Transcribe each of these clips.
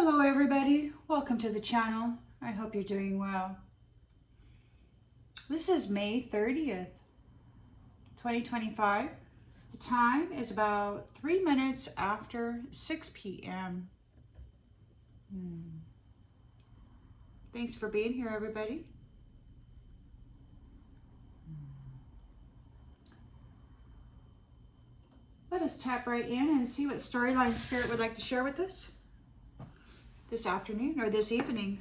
Hello everybody, welcome to the channel. I hope you're doing well. This is May 30th, 2025. The time is about 3 minutes after 6 p.m. Thanks for being here, everybody. Let us tap right in and see what storyline Spirit would like to share with us this afternoon or this evening.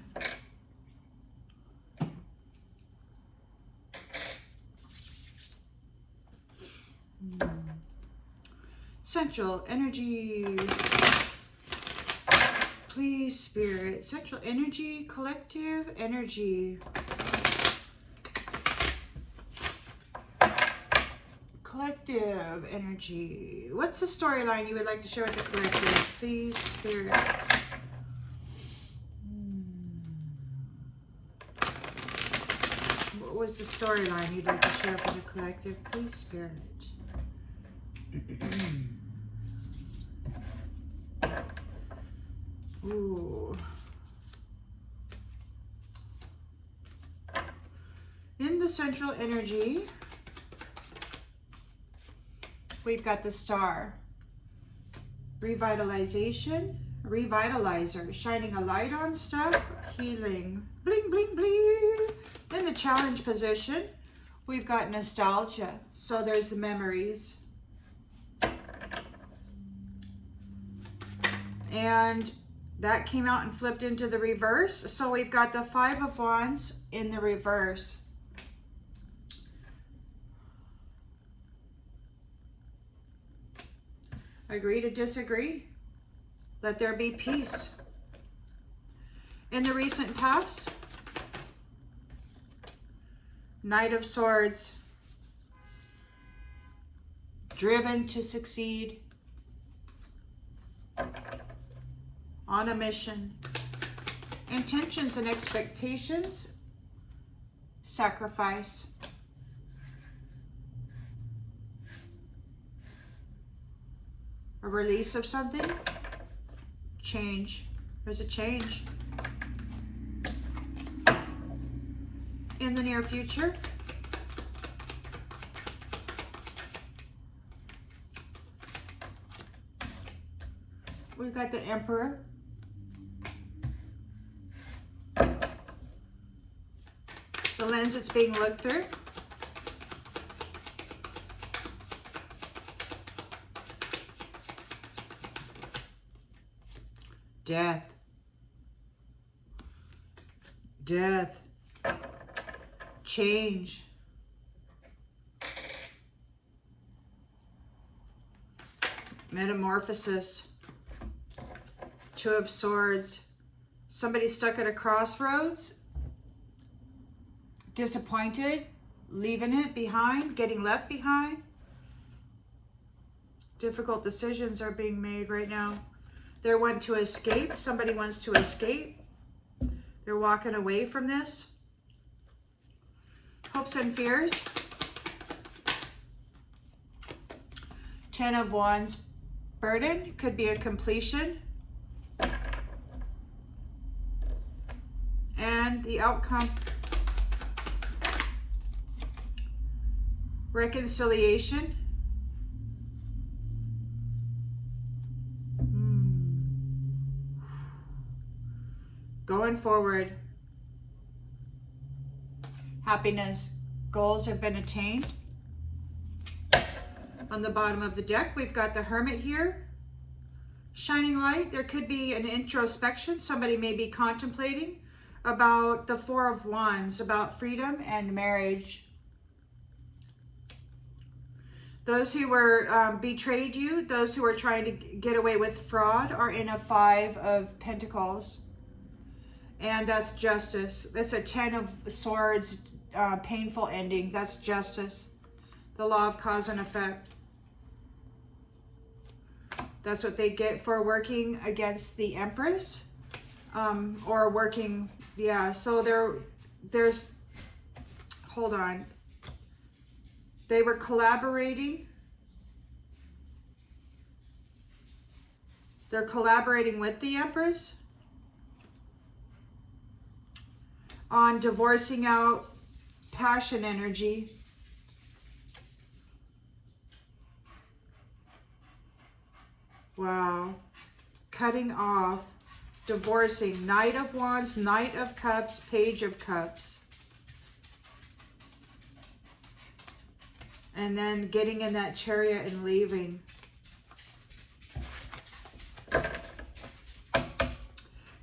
Central energy, please, Spirit. Central energy, collective energy. Collective energy. What's the storyline you would like to share with the collective? Please, Spirit. What was the storyline you'd like to share for the collective? Please, Spirit. Ooh. In the central energy, we've got the star. Revitalization, revitalizer, shining a light on stuff, healing, bling, bling, bling. In the challenge position, we've got nostalgia. So there's the memories. And that came out and flipped into the reverse. So we've got the Five of Wands in the reverse. Agree to disagree. Let there be peace. In the recent past, Knight of Swords. Driven to succeed. On a mission. Intentions and expectations. Sacrifice. A release of something. Change. There's a change. In the near future. We've got the Emperor. The lens it's being looked through. Death. Death. Change. Metamorphosis. Two of Swords. Somebody stuck at a crossroads. Disappointed. Leaving it behind. Getting left behind. Difficult decisions are being made right now. They're wanting to escape. Somebody wants to escape. They're walking away from this. Hopes and fears. Ten of Wands. Burden. Could be a completion. And the outcome. Reconciliation. Going forward. Happiness. Goals have been attained. On the bottom of the deck, we've got the Hermit here. Shining light. There could be an introspection. Somebody may be contemplating about the Four of Wands, about freedom and marriage. Those who were betrayed you, those who were trying to get away with fraud are in a Five of Pentacles. And that's justice. That's a Ten of Swords, painful ending. That's justice. The law of cause and effect. That's what they get for working against the Empress. Or working, yeah, so there's, hold on. They were collaborating. They're collaborating with the Empress. on divorcing out passion energy. Wow. Cutting off, divorcing. Knight of Wands, Knight of Cups, Page of Cups. And then getting in that chariot and leaving.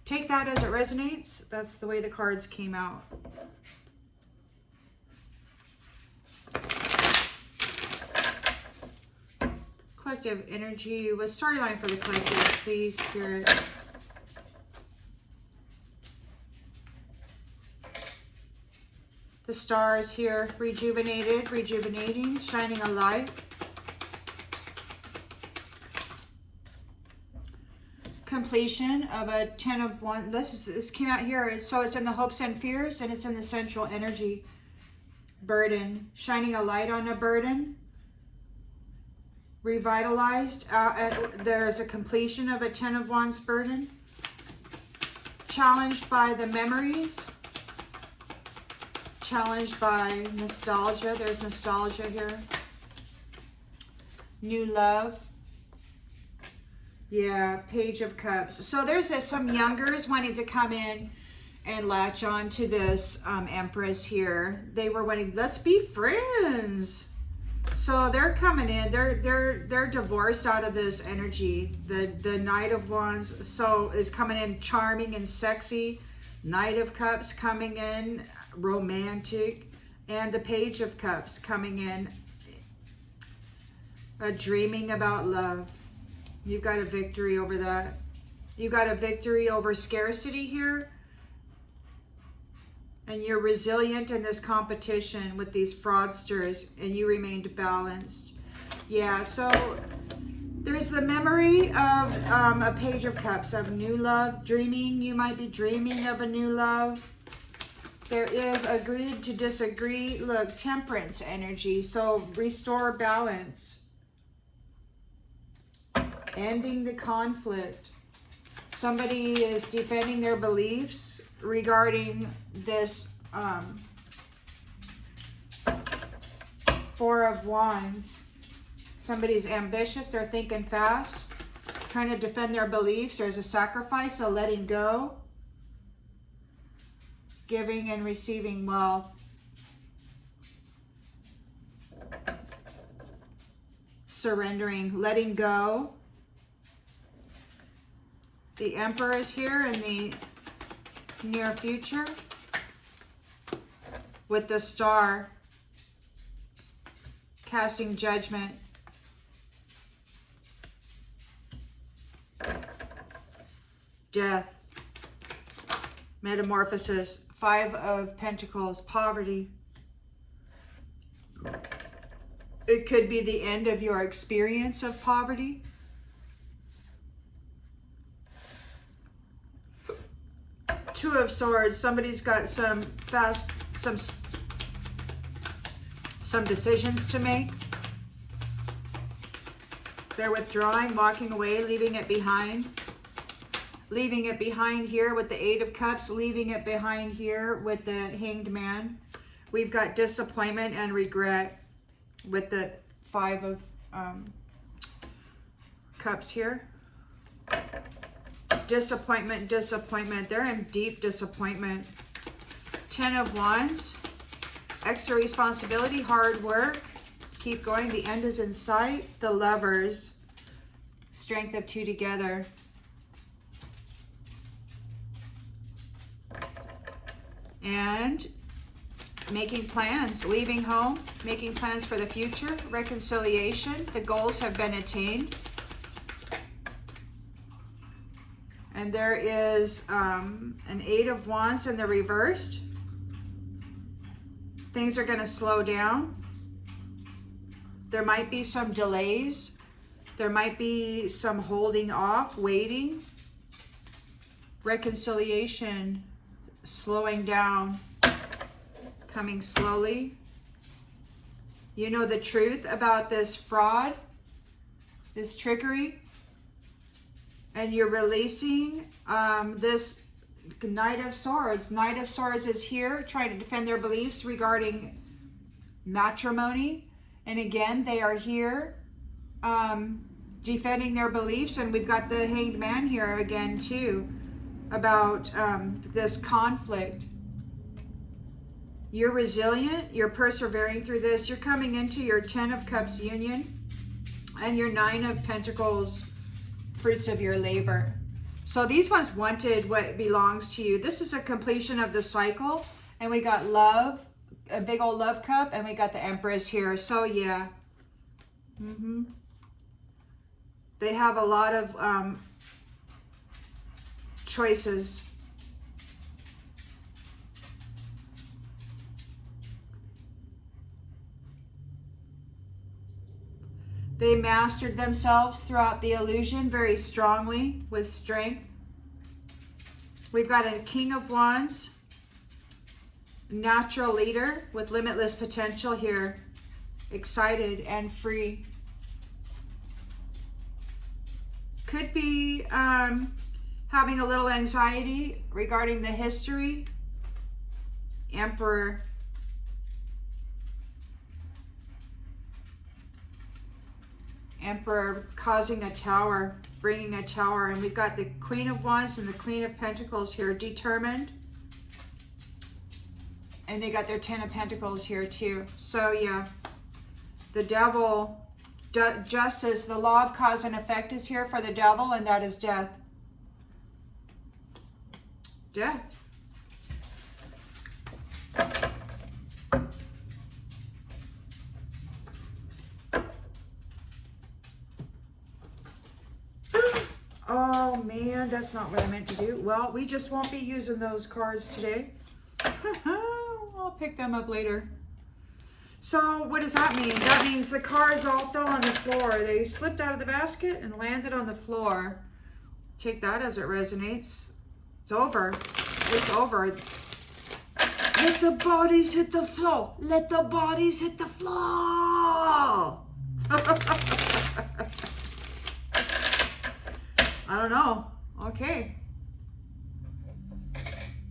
Take that as it resonates. That's the way the cards came out. Collective energy. With storyline for the collective, please, Spirit. The stars here, rejuvenated, rejuvenating, shining a light. Completion of a 10 of Wands. This came out here, so it's in the hopes and fears, and it's in the central energy. Burden, shining a light on a burden. Revitalized. There's a completion of a 10 of Wands burden. Challenged by the memories. Challenged by nostalgia. There's nostalgia here. New love. Yeah, Page of Cups. So there's some youngers wanting to come in and latch on to this Empress here. They were wanting, let's be friends. So they're coming in. They're divorced out of this energy. The Knight of Wands is coming in charming and sexy. Knight of Cups coming in romantic, and the Page of Cups coming in dreaming about love. You've got a victory over that. You've got a victory over scarcity here. And you're resilient in this competition with these fraudsters, and you remained balanced. Yeah, so there's the memory of a Page of Cups, of new love, dreaming. You might be dreaming of a new love. There is agreed to disagree. Look, temperance energy. So restore balance. Ending the conflict. Somebody is defending their beliefs regarding this Four of Wands. Somebody's ambitious. They're thinking fast. Trying to defend their beliefs. There's a sacrifice, a letting go. Giving and receiving well. Surrendering, letting go. The Emperor is here in the near future with the Star casting judgment. Death. Metamorphosis. Five of Pentacles. Poverty. It could be the end of your experience of poverty. Two of Swords. Somebody's got some decisions to make. They're withdrawing, walking away, leaving it behind. Leaving it behind here with the Eight of Cups, leaving it behind here with the Hanged Man. We've got disappointment and regret with the Five of Cups here. Disappointment, disappointment. They're in deep disappointment. 10 of Wands. Extra responsibility, hard work. Keep going. The end is in sight. The Lovers. Strength of two together. And making plans, leaving home, making plans for the future, reconciliation. The goals have been attained. And there is an Eight of Wands in the reversed. Things are going to slow down. There might be some delays. There might be some holding off, waiting. Reconciliation, slowing down, coming slowly. You know the truth about this fraud, this trickery, and you're releasing this Knight of Swords. Knight of Swords is here trying to defend their beliefs regarding matrimony. And again, they are here defending their beliefs. And we've got the Hanged Man here again too about this conflict. You're resilient. You're persevering through this. You're coming into your 10 of Cups union and your 9 of Pentacles, fruits of your labor. So these ones wanted what belongs to you. This is a completion of the cycle. And we got love, a big old love cup, and we got the Empress here. So yeah. They have a lot of choices. They mastered themselves throughout the illusion very strongly with strength. We've got a King of Wands, natural leader with limitless potential here, excited and free. Could be having a little anxiety regarding the history. Emperor. Emperor causing a tower, bringing a tower. And we've got the Queen of Wands and the Queen of Pentacles here, determined. And they got their 10 of Pentacles here too. So yeah, the Devil, justice, the law of cause and effect is here for the Devil, and that is death. Death. Oh man, that's not what I meant to do. Well, we just won't be using those cards today. I'll pick them up later. So what does that mean? That means the cards all fell on the floor. They slipped out of the basket and landed on the floor. Take that as it resonates. It's over. It's over. Let the bodies hit the floor. Let the bodies hit the floor. I don't know. Okay.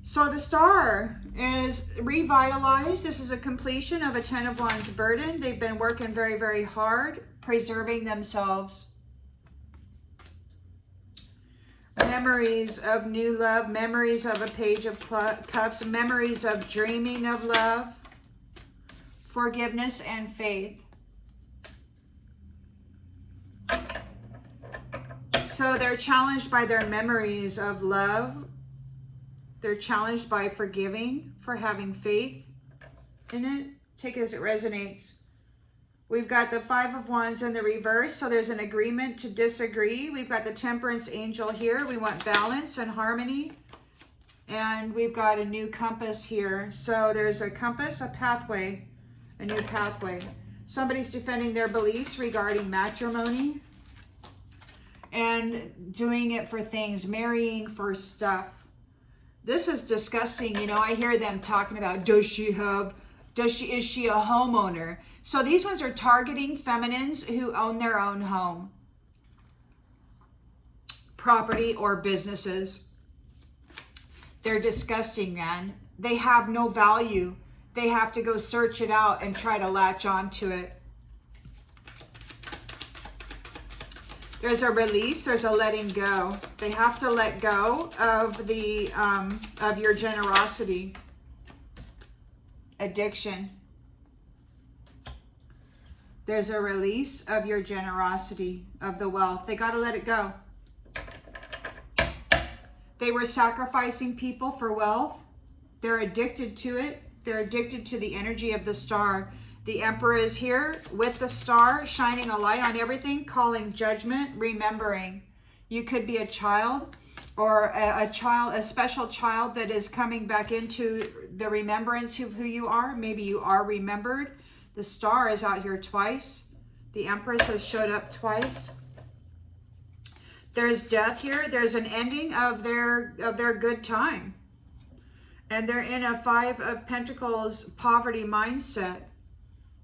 So the Star is revitalized. This is a completion of a 10 of Wands burden. They've been working very, very hard, preserving themselves. Memories of new love, memories of a Page of Cups, memories of dreaming of love, forgiveness and faith. So they're challenged by their memories of love. They're challenged by forgiving, for having faith in it. Take it as it resonates. We've got the 5 of Wands in the reverse, so there's an agreement to disagree. We've got the Temperance Angel here. We want balance and harmony. And we've got a new compass here. So there's a compass, a pathway, a new pathway. Somebody's defending their beliefs regarding matrimony and doing it for things, marrying for stuff. This is disgusting. You know, I hear them talking about, is she a homeowner? So these ones are targeting feminines who own their own home, property, or businesses. They're disgusting, man. They have no value. They have to go search it out and try to latch onto it. There's a release, there's a letting go. They have to let go of the of your generosity, addiction. There's a release of your generosity, of the wealth. They got to let it go. They were sacrificing people for wealth. They're addicted to it. They're addicted to the energy of the Star. The Emperor is here with the Star, shining a light on everything, calling judgment, remembering. You could be a child, or a special child that is coming back into the remembrance of who you are. Maybe you are remembered. The Star is out here twice. The Empress has showed up twice. There's death here. There's an ending of their good time. And they're in a 5 of Pentacles poverty mindset.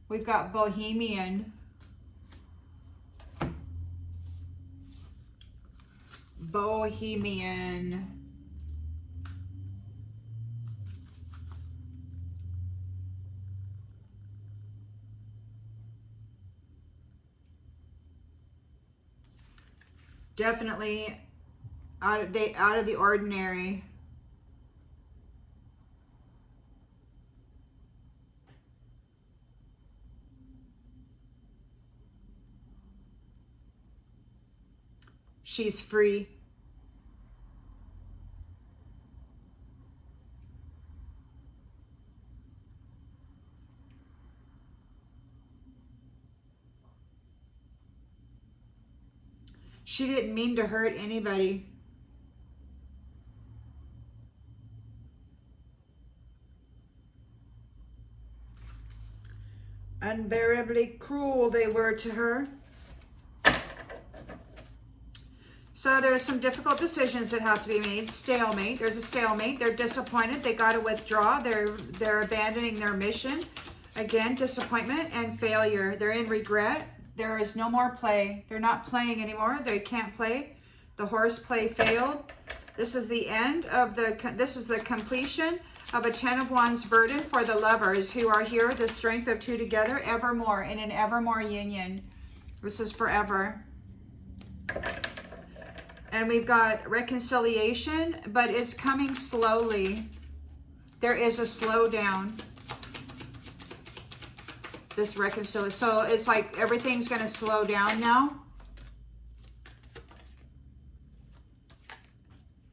We've got Bohemian. Bohemian. Definitely out of the ordinary. She's free. She didn't mean to hurt anybody. Unbearably cruel they were to her. So there's some difficult decisions that have to be made. Stalemate. There's a stalemate. They're disappointed. They got to withdraw. They're abandoning their mission. Again, disappointment and failure. They're in regret. There is no more play. They're not playing anymore. They can't play. The horseplay failed. This is the end of this is the completion of a 10 of Wands burden for the lovers who are here, the strength of two together, evermore, in an evermore union. This is forever. And we've got reconciliation, but it's coming slowly. There is a slowdown. This reconciliation. So it's like everything's going to slow down now.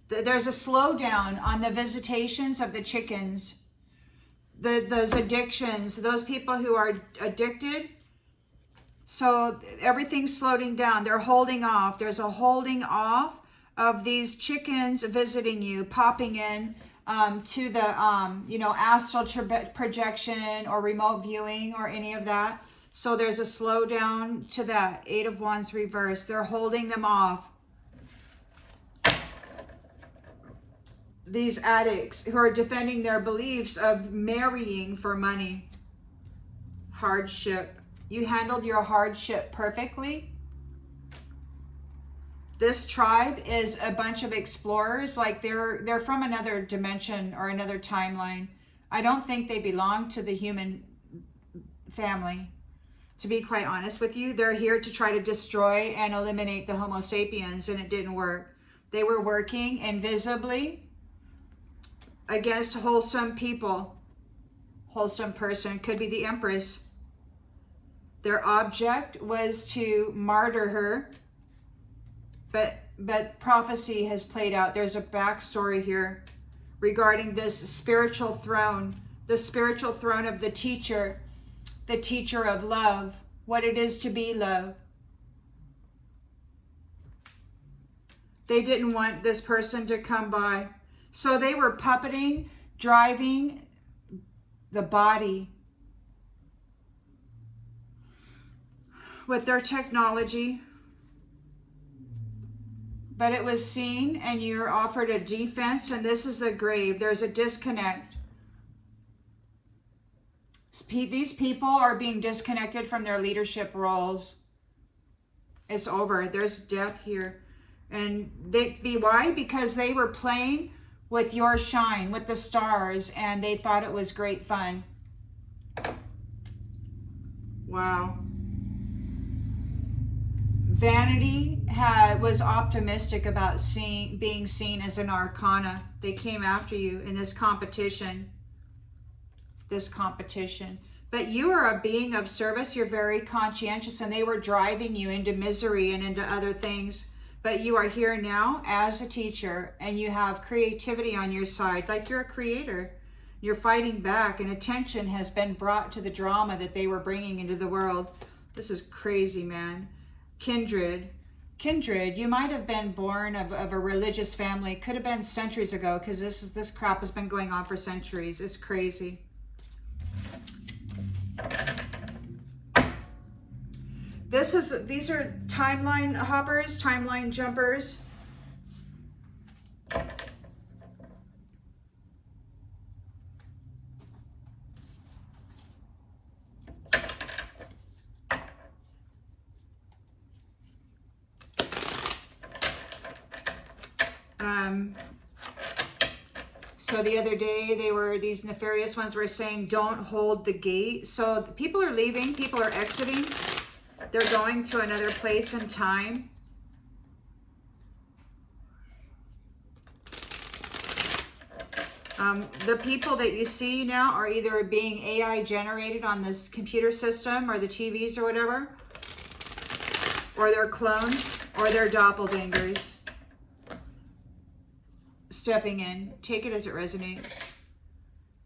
There's a slowdown on the visitations of the chickens. Those addictions, those people who are addicted. So everything's slowing down. They're holding off. There's a holding off of these chickens visiting you, popping in to the, astral projection or remote viewing or any of that. So there's a slowdown to that. 8 of Wands reverse. They're holding them off. These addicts who are defending their beliefs of marrying for money. Hardship. You handled your hardship perfectly. This tribe is a bunch of explorers, like they're from another dimension or another timeline. I don't think they belong to the human family. To be quite honest with you, they're here to try to destroy and eliminate the Homo sapiens, and it didn't work. They were working invisibly against wholesome people. Wholesome person could be the Empress. Their object was to martyr her, but prophecy has played out. There's a backstory here regarding this spiritual throne, the spiritual throne of the teacher of love, what it is to be love. They didn't want this person to come by. So they were puppeting, driving the body with their technology. But it was seen, and you're offered a defense, and this is a grave. There's a disconnect. These people are being disconnected from their leadership roles. It's over. There's death here. And why? Because they were playing with your shine, with the stars, and they thought it was great fun. Wow. Vanity was optimistic about being seen as an arcana. They came after you in this competition. But you are a being of service. You're very conscientious, and they were driving you into misery and into other things. But you are here now as a teacher, and you have creativity on your side, like you're a creator. You're fighting back, and attention has been brought to the drama that they were bringing into the world. This is crazy, man. Kindred, you might have been born of a religious family. Could have been centuries ago, because this crap has been going on for centuries. It's crazy. These are timeline hoppers, timeline jumpers. So the other day, these nefarious ones were saying, don't hold the gate. So people are leaving, people are exiting. They're going to another place and time. The people that you see now are either being AI generated on this computer system or the TVs or whatever, or they're clones, or they're doppelgangers stepping in. Take it as it resonates.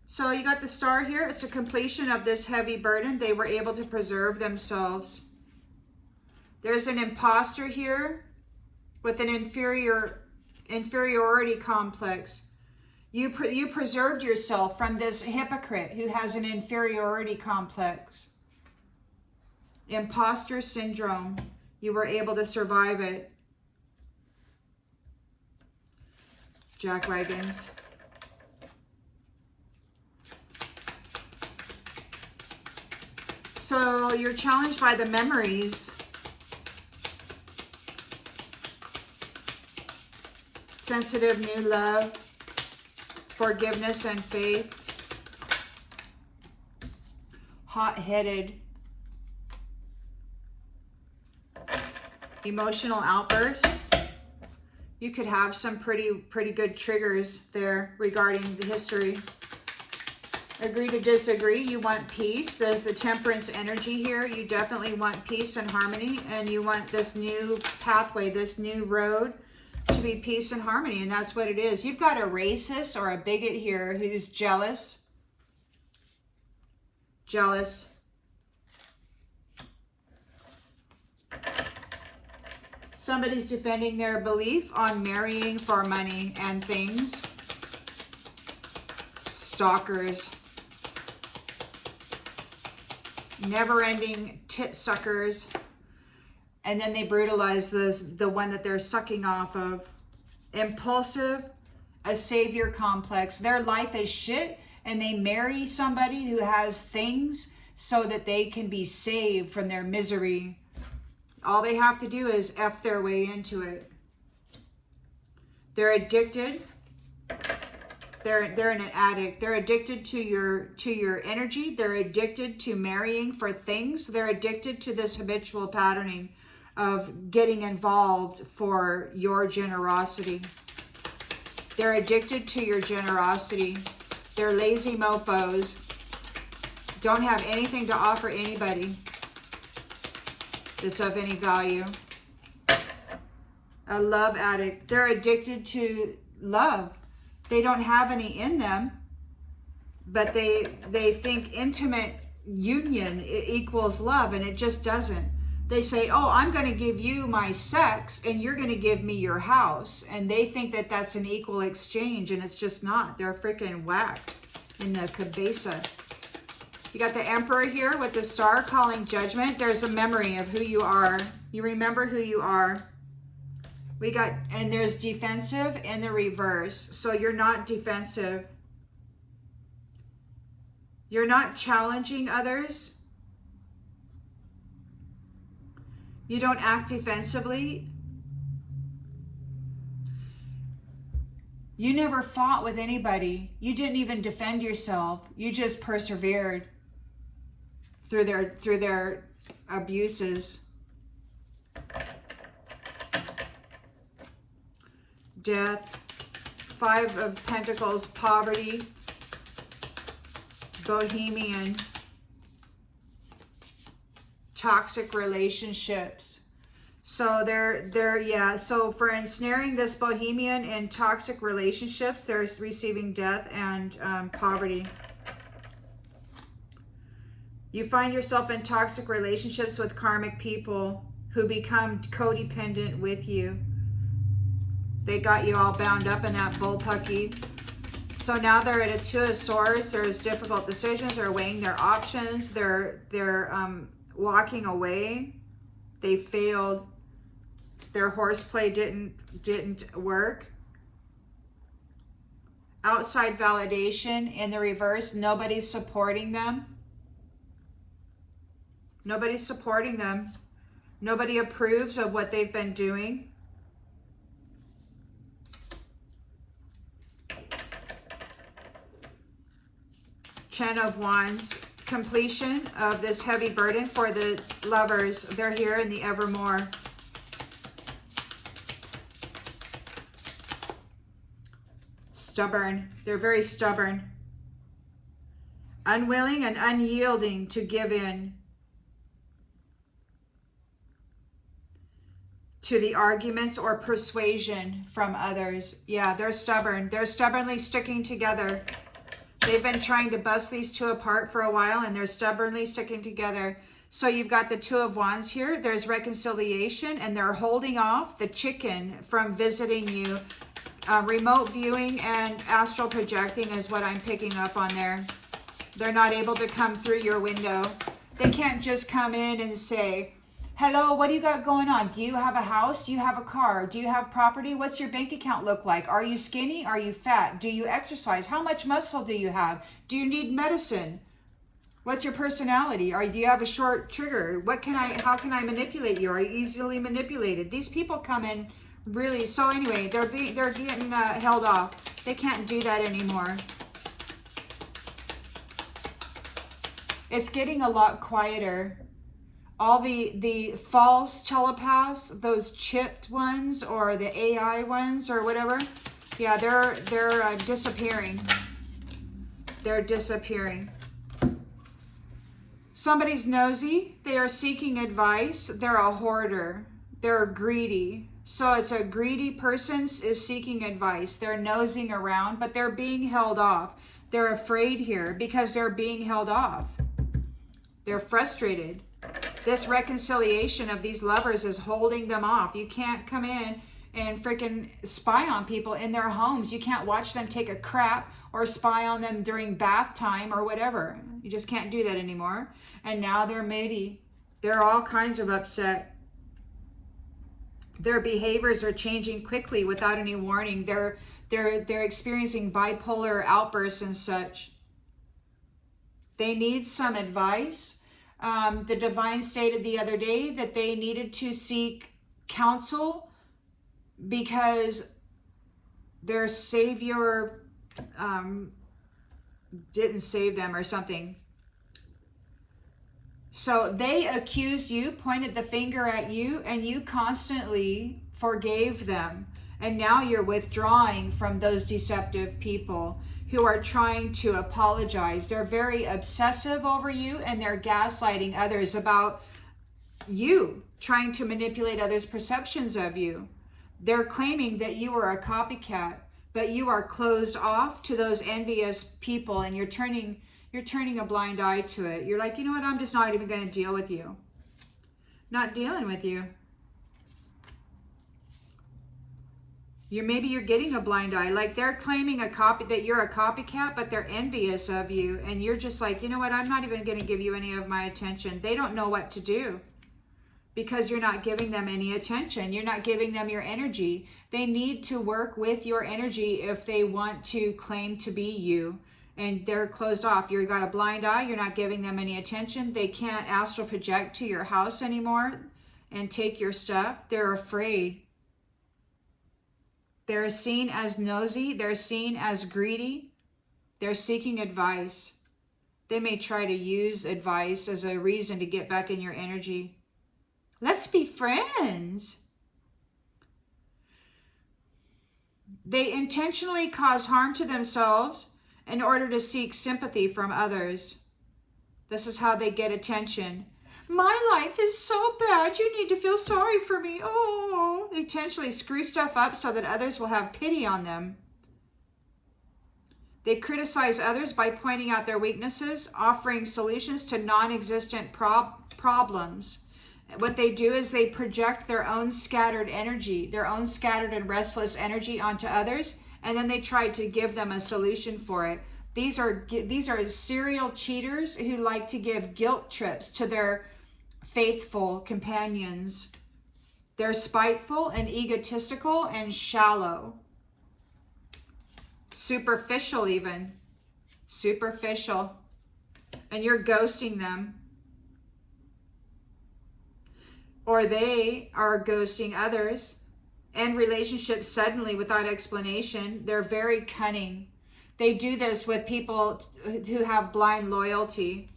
So you got the star here. It's a completion of this heavy burden. They were able to preserve themselves. There's an imposter here with an inferiority complex. You preserved yourself from this hypocrite who has an inferiority complex. Imposter syndrome. You were able to survive it. Jack Wagons. So you're challenged by the memories. Sensitive new love. Forgiveness and faith. Hot-headed. Emotional outbursts. You could have some pretty good triggers there regarding the history. Agree to disagree. You want peace. There's the temperance energy here. You definitely want peace and harmony, and you want this new pathway, this new road to be peace and harmony, and that's what it is. You've got a racist or a bigot here who's jealous. Jealous. Somebody's defending their belief on marrying for money and things. Stalkers. Never-ending tit suckers. And then they brutalize the one that they're sucking off of. Impulsive. A savior complex. Their life is shit, and they marry somebody who has things so that they can be saved from their misery. All they have to do is F their way into it. They're addicted. They're an addict. They're addicted to your energy. They're addicted to marrying for things. They're addicted to this habitual patterning of getting involved for your generosity. They're addicted to your generosity. They're lazy mofos. Don't have anything to offer anybody that's of any value. A love addict. They're addicted to love. They don't have any in them, but they think intimate union equals love, and it just doesn't. They say, oh, I'm going to give you my sex and you're going to give me your house. And they think that that's an equal exchange, and it's just not. They're freaking whack in the cabeza. You got the Emperor here with the star calling judgment. There's a memory of who you are. You remember who you are. We got, and there's defensive and the reverse. So you're not defensive. You're not challenging others. You don't act defensively. You never fought with anybody. You didn't even defend yourself. You just persevered through their abuses. Death. 5 of Pentacles, poverty. Bohemian. Toxic relationships. So so for ensnaring this bohemian in toxic relationships, there's receiving death and poverty. You find yourself in toxic relationships with karmic people who become codependent with you. They got you all bound up in that bullpucky. So now they're at a 2 of Swords. There's difficult decisions. They're weighing their options. They're walking away. They failed. Their horseplay didn't work. Outside validation in the reverse. Nobody's supporting them. Nobody's supporting them. Nobody approves of what they've been doing. Ten of Wands. Completion of this heavy burden for the lovers. They're here in the evermore. Stubborn. They're very stubborn. Unwilling and unyielding to give in to the arguments or persuasion from others. Yeah, they're stubborn. They're stubbornly sticking together. They've been trying to bust these two apart for a while, and they're stubbornly sticking together. So you've got the Two of Wands here. There's reconciliation, and they're holding off the chicken from visiting you. Remote viewing and astral projecting is what I'm picking up on there. They're not able to come through your window. They can't just come in and say, hello, what do you got going on? Do you have a house? Do you have a car? Do you have property? What's your bank account look like? Are you skinny? Are you fat? Do you exercise? How much muscle do you have? Do you need medicine? What's your personality? Do you have a short trigger? How can I manipulate you? Are you easily manipulated? These people come in really, so anyway, they're getting held off. They can't do that anymore. It's getting a lot quieter. All the false telepaths, those chipped ones or the AI ones or whatever, yeah, they're disappearing. They're disappearing. Somebody's nosy. They are seeking advice. They're a hoarder. They're greedy. So it's a greedy person is seeking advice. They're nosing around, but they're being held off. They're afraid here because they're being held off. They're frustrated. This reconciliation of these lovers is holding them off. You can't come in and freaking spy on people in their homes. You can't watch them take a crap or spy on them during bath time or whatever. You just can't do that anymore. And now they're moody. They're all kinds of upset. Their behaviors are changing quickly without any warning. They're experiencing bipolar outbursts and such. They need some advice. The divine stated the other day that they needed to seek counsel because their savior didn't save them or something. So they accused you, pointed the finger at you, and you constantly forgave them. And now you're withdrawing from those deceptive people who are trying to apologize. They're very obsessive over you, and they're gaslighting others about you, trying to manipulate others' perceptions of you. They're claiming that you are a copycat, but you are closed off to those envious people, and you're turning a blind eye to it. You're like, you know what, I'm just not even going to deal with you. Not dealing with you. Maybe you're getting a blind eye. Like they're claiming that you're a copycat, but they're envious of you. And you're just like, you know what, I'm not even going to give you any of my attention. They don't know what to do because you're not giving them any attention. You're not giving them your energy. They need to work with your energy if they want to claim to be you. And they're closed off. You've got a blind eye. You're not giving them any attention. They can't astral project to your house anymore and take your stuff. They're afraid. They're seen as nosy. They're seen as greedy. They're seeking advice. They may try to use advice as a reason to get back in your energy. Let's be friends. They intentionally cause harm to themselves in order to seek sympathy from others. This is how they get attention. My life is so bad. You need to feel sorry for me. Oh, they intentionally screw stuff up so that others will have pity on them. They criticize others by pointing out their weaknesses, offering solutions to non-existent problems. What they do is they project their own scattered energy, their own scattered and restless energy onto others, and then they try to give them a solution for it. These are serial cheaters who like to give guilt trips to their faithful companions. They're spiteful and egotistical and shallow. Superficial even. Superficial. And you're ghosting them. Or they are ghosting others. End relationships suddenly without explanation. They're very cunning. They do this with people who have blind loyalty.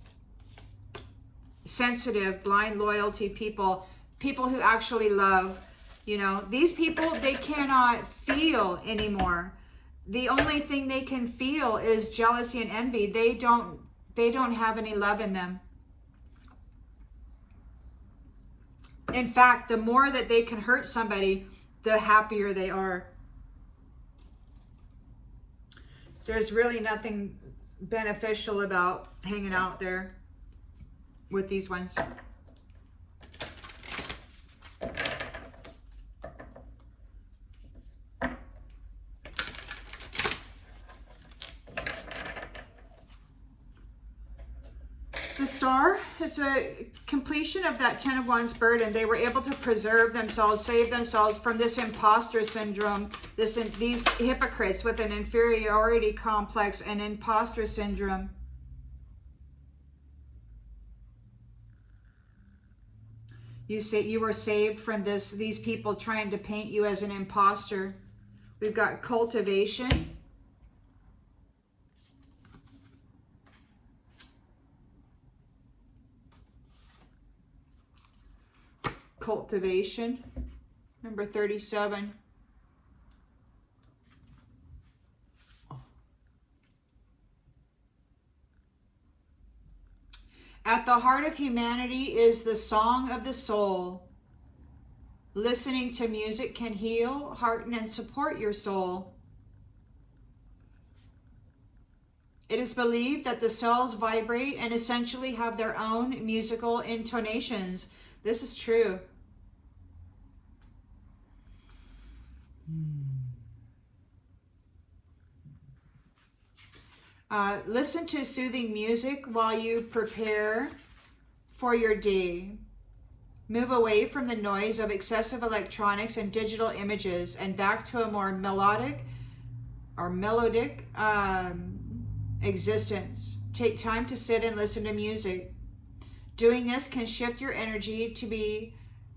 Sensitive, blind loyalty people. People who actually love. You know, these people, they cannot feel anymore. the only thing they can feel is jealousy and envy. They don't have any love in them. In fact, the more that they can hurt somebody, the happier they are. There's really nothing beneficial about hanging out there with these ones. The Star is a completion of that Ten of Wands burden. They were able to preserve themselves, save themselves from this imposter syndrome, these hypocrites with an inferiority complex and imposter syndrome. You say you were saved from these people trying to paint you as an imposter. We've got cultivation. Cultivation, number 37. At the heart of humanity is the song of the soul. Listening to music can heal, hearten, and support your soul. It is believed that the cells vibrate and essentially have their own musical intonations. This is true. Listen to soothing music while you prepare for your day. Move away from the noise of excessive electronics and digital images and back to a more melodic existence. Take time to sit and listen to music. Doing this can shift your energy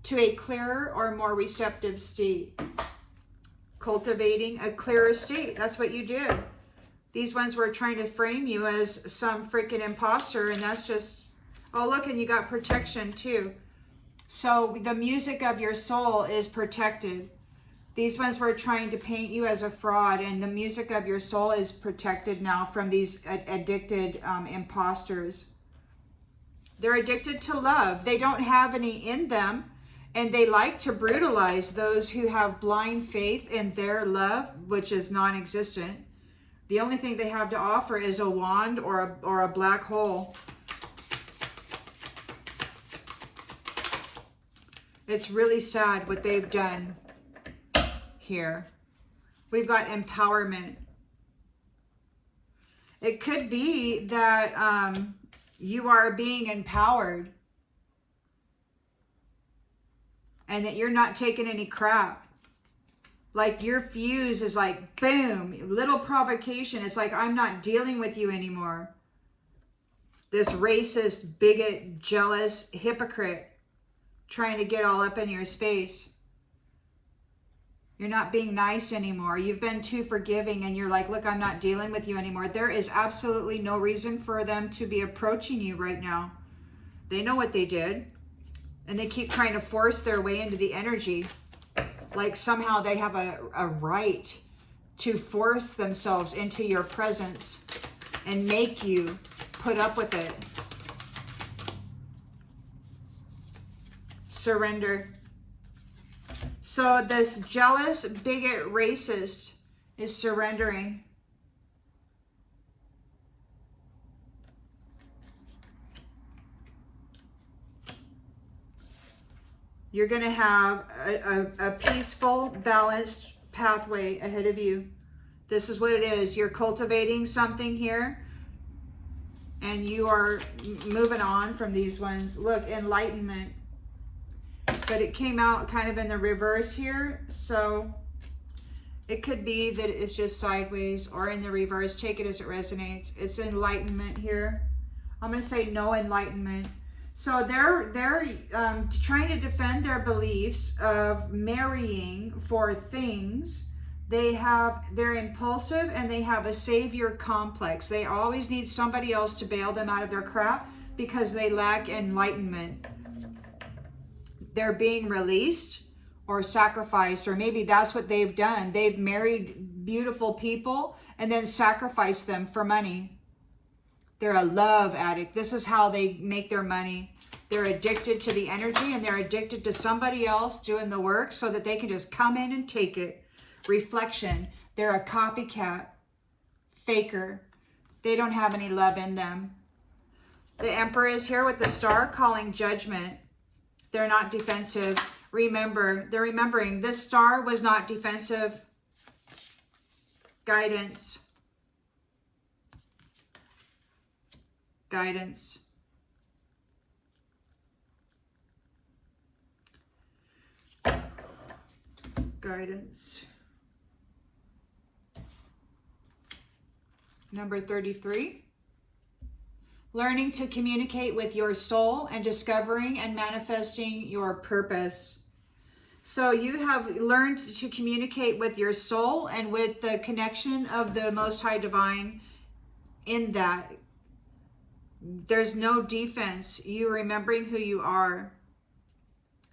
to a clearer or more receptive state. Cultivating a clearer state. That's what you do. These ones were trying to frame you as some freaking imposter, and that's just, oh look, and you got protection too. So the music of your soul is protected. These ones were trying to paint you as a fraud, and the music of your soul is protected now from these addicted imposters. They're addicted to love. They don't have any in them, and they like to brutalize those who have blind faith in their love, which is non-existent. The only thing they have to offer is a wand or a black hole. It's really sad what they've done here. We've got empowerment. It could be that you are being empowered and that you're not taking any crap. Like your fuse is like, boom, little provocation. It's like, I'm not dealing with you anymore. This racist, bigot, jealous hypocrite trying to get all up in your space. You're not being nice anymore. You've been too forgiving and you're like, look, I'm not dealing with you anymore. There is absolutely no reason for them to be approaching you right now. They know what they did. And they keep trying to force their way into the energy. Like somehow they have a right to force themselves into your presence and make you put up with it. Surrender. So this jealous, bigot, racist is surrendering. You're going to have a peaceful, balanced pathway ahead of you. This is what it is. You're cultivating something here. And you are moving on from these ones. Look, enlightenment. But it came out kind of in the reverse here. So it could be that it's just sideways or in the reverse. Take it as it resonates. It's enlightenment here. I'm going to say no enlightenment. So they're trying to defend their beliefs of marrying for things. They're impulsive and they have a savior complex. They always need somebody else to bail them out of their crap because they lack enlightenment. They're being released or sacrificed, or maybe that's what they've done. They've married beautiful people and then sacrifice them for money. They're a love addict. This is how they make their money. They're addicted to the energy, and they're addicted to somebody else doing the work so that they can just come in and take it. Reflection. They're a copycat, faker. They don't have any love in them. The Emperor is here with the star calling judgment. They're not defensive. Remember, they're remembering this star was not defensive. Guidance. Guidance. Guidance. Number 33. Learning to communicate with your soul and discovering and manifesting your purpose. So you have learned to communicate with your soul and with the connection of the Most High Divine in that. There's no defense. You remembering who you are.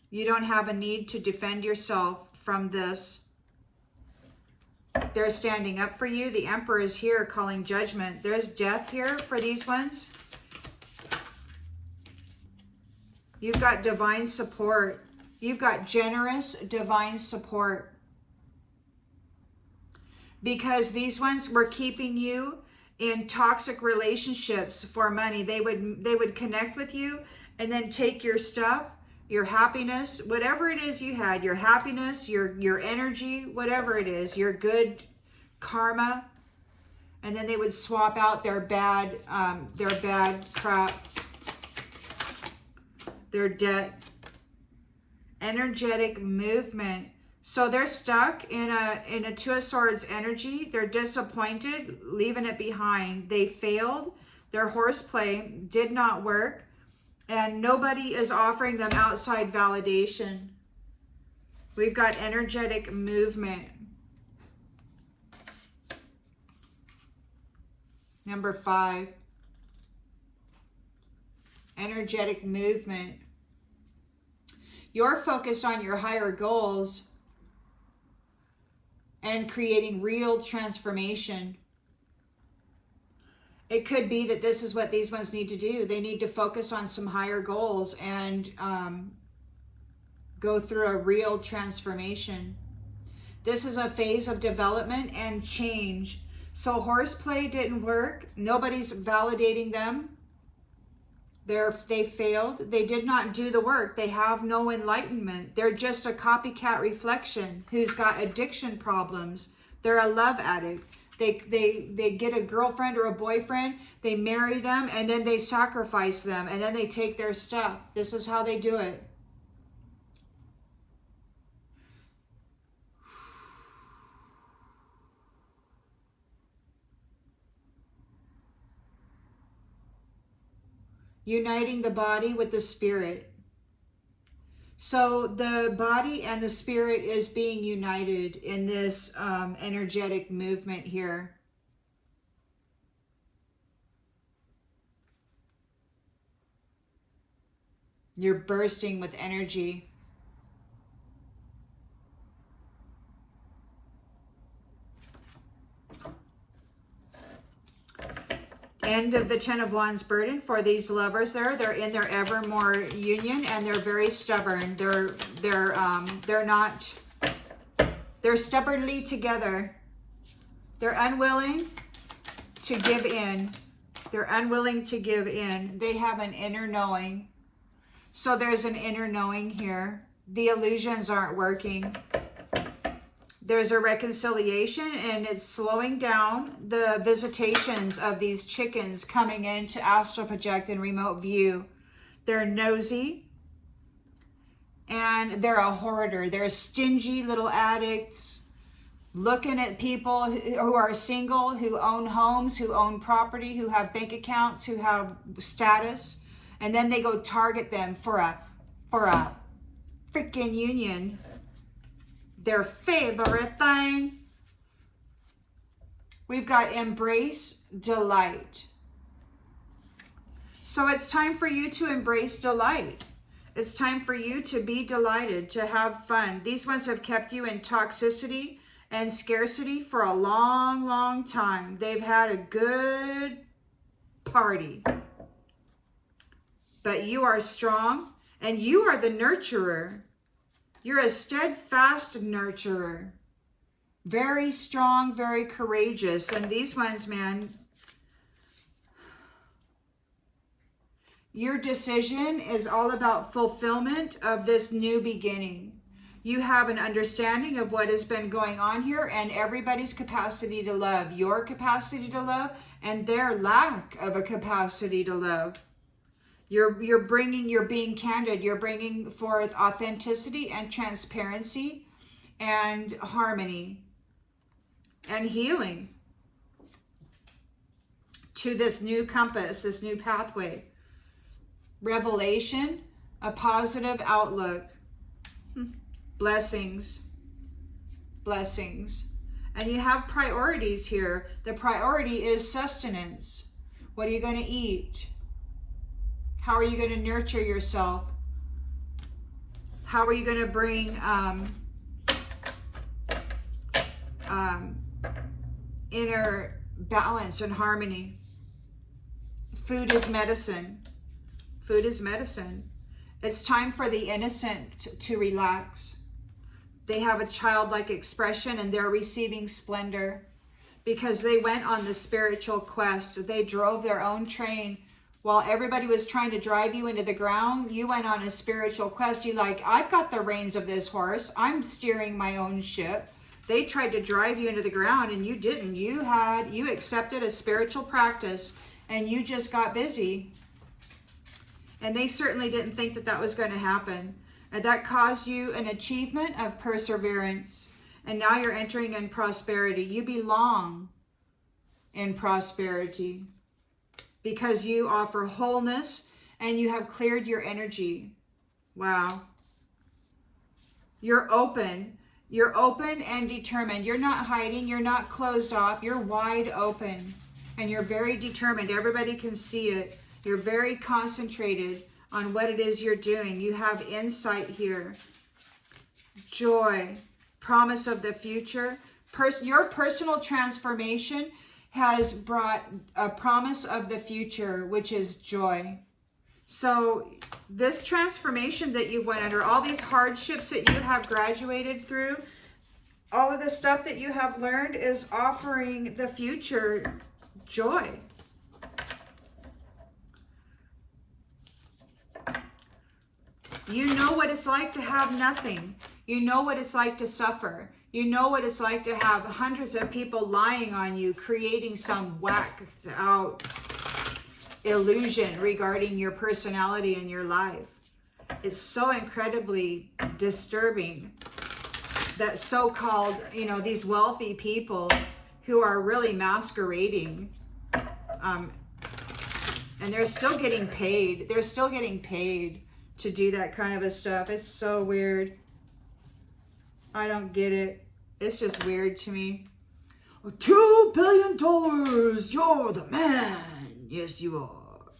You don't have a need to defend yourself from this. They're standing up for you. The Emperor is here calling judgment. There's death here for these ones. You've got divine support. You've got generous divine support. Because these ones were keeping you in toxic relationships for money. They would connect with you and then take your stuff, your happiness, whatever it is you had, your happiness, your energy, whatever it is, your good karma, and then they would swap out their bad crap, their debt. Energetic movement. So they're stuck in a Two of Swords energy. They're disappointed, leaving it behind. They failed. Their horseplay did not work. And nobody is offering them outside validation. We've got energetic movement. Number 5. Energetic movement. You're focused on your higher goals and creating real transformation. It could be that this is what these ones need to do. They need to focus on some higher goals and go through a real transformation. This is a phase of development and change. So horseplay didn't work. Nobody's validating them. They failed. They did not do the work. They have no enlightenment. They're just a copycat reflection who's got addiction problems. They're a love addict. They get a girlfriend or a boyfriend, they marry them, and then they sacrifice them, and then they take their stuff. This is how they do it. Uniting the body with the spirit. So the body and the spirit is being united in this energetic movement here. You're bursting with energy. End of the Ten of Wands burden for these lovers there. They're in their evermore union and they're very stubborn. They're stubbornly together. They're unwilling to give in. They're unwilling to give in. They have an inner knowing. So there's an inner knowing here. The illusions aren't working. There's a reconciliation and it's slowing down the visitations of these chickens coming in to astral project and remote view. They're nosy and they're a hoarder. They're stingy little addicts looking at people who are single, who own homes, who own property, who have bank accounts, who have status, and then they go target them for a freaking union. Their favorite thing. We've got embrace delight. So it's time for you to embrace delight. It's time for you to be delighted, to have fun. These ones have kept you in toxicity and scarcity for a long, long time. They've had a good party. But you are strong, and you are the nurturer. You're a steadfast nurturer. Very strong, very courageous. And these ones, man, your decision is all about fulfillment of this new beginning. You have an understanding of what has been going on here and everybody's capacity to love, your capacity to love, and their lack of a capacity to love. You're being candid. You're bringing forth authenticity and transparency and harmony and healing to this new compass, this new pathway. Revelation, a positive outlook, blessings, blessings. And you have priorities here. The priority is sustenance. What are you going to eat? How are you going to nurture yourself? How are you going to bring inner balance and harmony? Food is medicine. Food is medicine. It's time for the innocent to relax. They have a childlike expression and they're receiving splendor because they went on the spiritual quest. They drove their own train. While everybody was trying to drive you into the ground, you went on a spiritual quest. You like, I've got the reins of this horse. I'm steering my own ship. They tried to drive you into the ground and you didn't. You accepted a spiritual practice and you just got busy. And they certainly didn't think that that was going to happen. And that caused you an achievement of perseverance. And now you're entering in prosperity. You belong in prosperity because you offer wholeness and you have cleared your energy. Wow. You're open. You're open and determined. You're not hiding. You're not closed off. You're wide open. And you're very determined. Everybody can see it. You're very concentrated on what it is you're doing. You have insight here. Joy. Promise of the future. Your personal transformation has brought a promise of the future, which is joy. So this transformation that you went under, all these hardships that you have graduated through, all of the stuff that you have learned is offering the future joy. You know what it's like to have nothing. You know what it's like to suffer. You know what it's like to have hundreds of people lying on you, creating some whacked out illusion regarding your personality and your life. It's so incredibly disturbing that so-called, these wealthy people who are really masquerading, and they're still getting paid. They're still getting paid to do that kind of a stuff. It's so weird. I don't get it. It's just weird to me. $2 billion. You're the man. Yes, you are.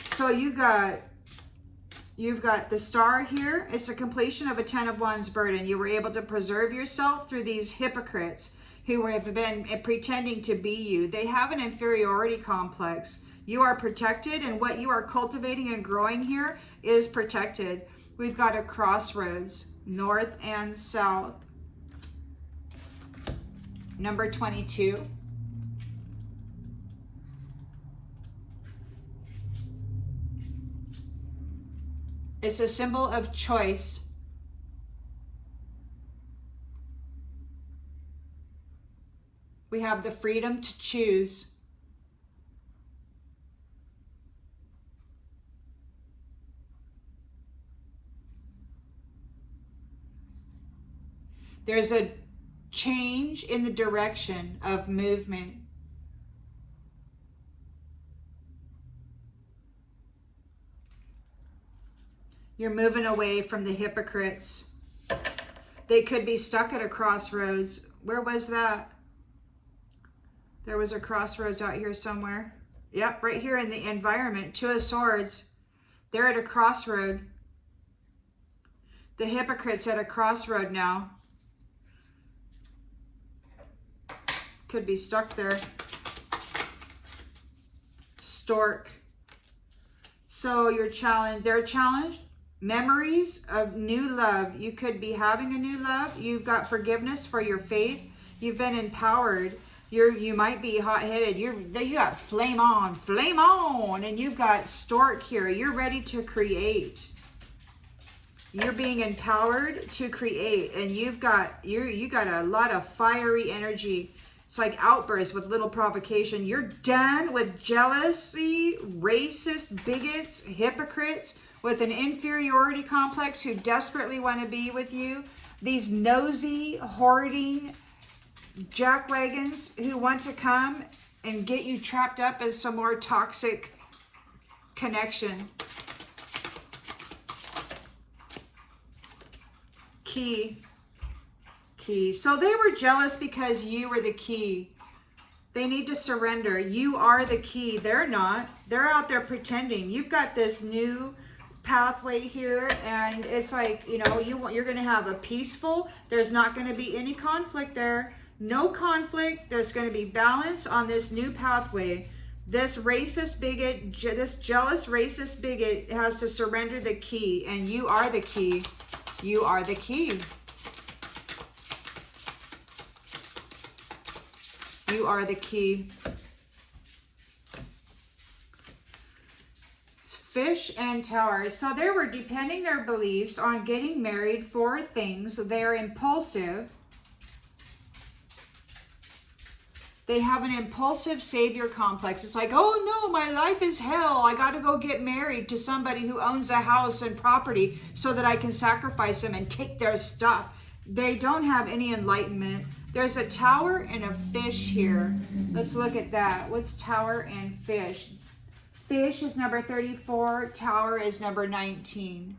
So you've got the star here. It's a completion of a 10 of Wands burden. You were able to preserve yourself through these hypocrites who have been pretending to be you. They have an inferiority complex. You are protected, and what you are cultivating and growing here is protected. We've got a crossroads, north and south. Number 22. It's a symbol of choice. We have the freedom to choose. There's a change in the direction of movement. You're moving away from the hypocrites. They could be stuck at a crossroads. Where was that? There was a crossroads out here somewhere. Yep, right here in the environment. Two of Swords. They're at a crossroad. The hypocrite's at a crossroad now. Could be stuck there. Stork. So you're challenged. They're challenged. Memories of new love. You could be having a new love. You've got forgiveness for your faith. You've been empowered. You might be hot-headed. You got flame on, and you've got stork here. You're ready to create. You're being empowered to create, and you got a lot of fiery energy. It's like outbursts with little provocation. You're done with jealousy, racist, bigots, hypocrites with an inferiority complex who desperately want to be with you. These nosy, hoarding jackwagons who want to come and get you trapped up in some more toxic connection. Key. So they were jealous because you were the key. They need to surrender. You are the key. They're not. They're out there pretending. You've got this new pathway here, and it's like, you know, you're going to have a peaceful, there's not going to be any conflict there. No conflict. There's going to be balance on this new pathway. This racist bigot, this jealous racist bigot has to surrender the key, and you are the key. You are the key. You are the key. Fish and Tower. So they were depending their beliefs on getting married for things. They are impulsive. They have an impulsive savior complex. It's like, oh no, my life is hell. I got to go get married to somebody who owns a house and property so that I can sacrifice them and take their stuff. They don't have any enlightenment. There's a tower and a fish here. Let's look at that. What's tower and fish? Fish is number 34. Tower is number 19.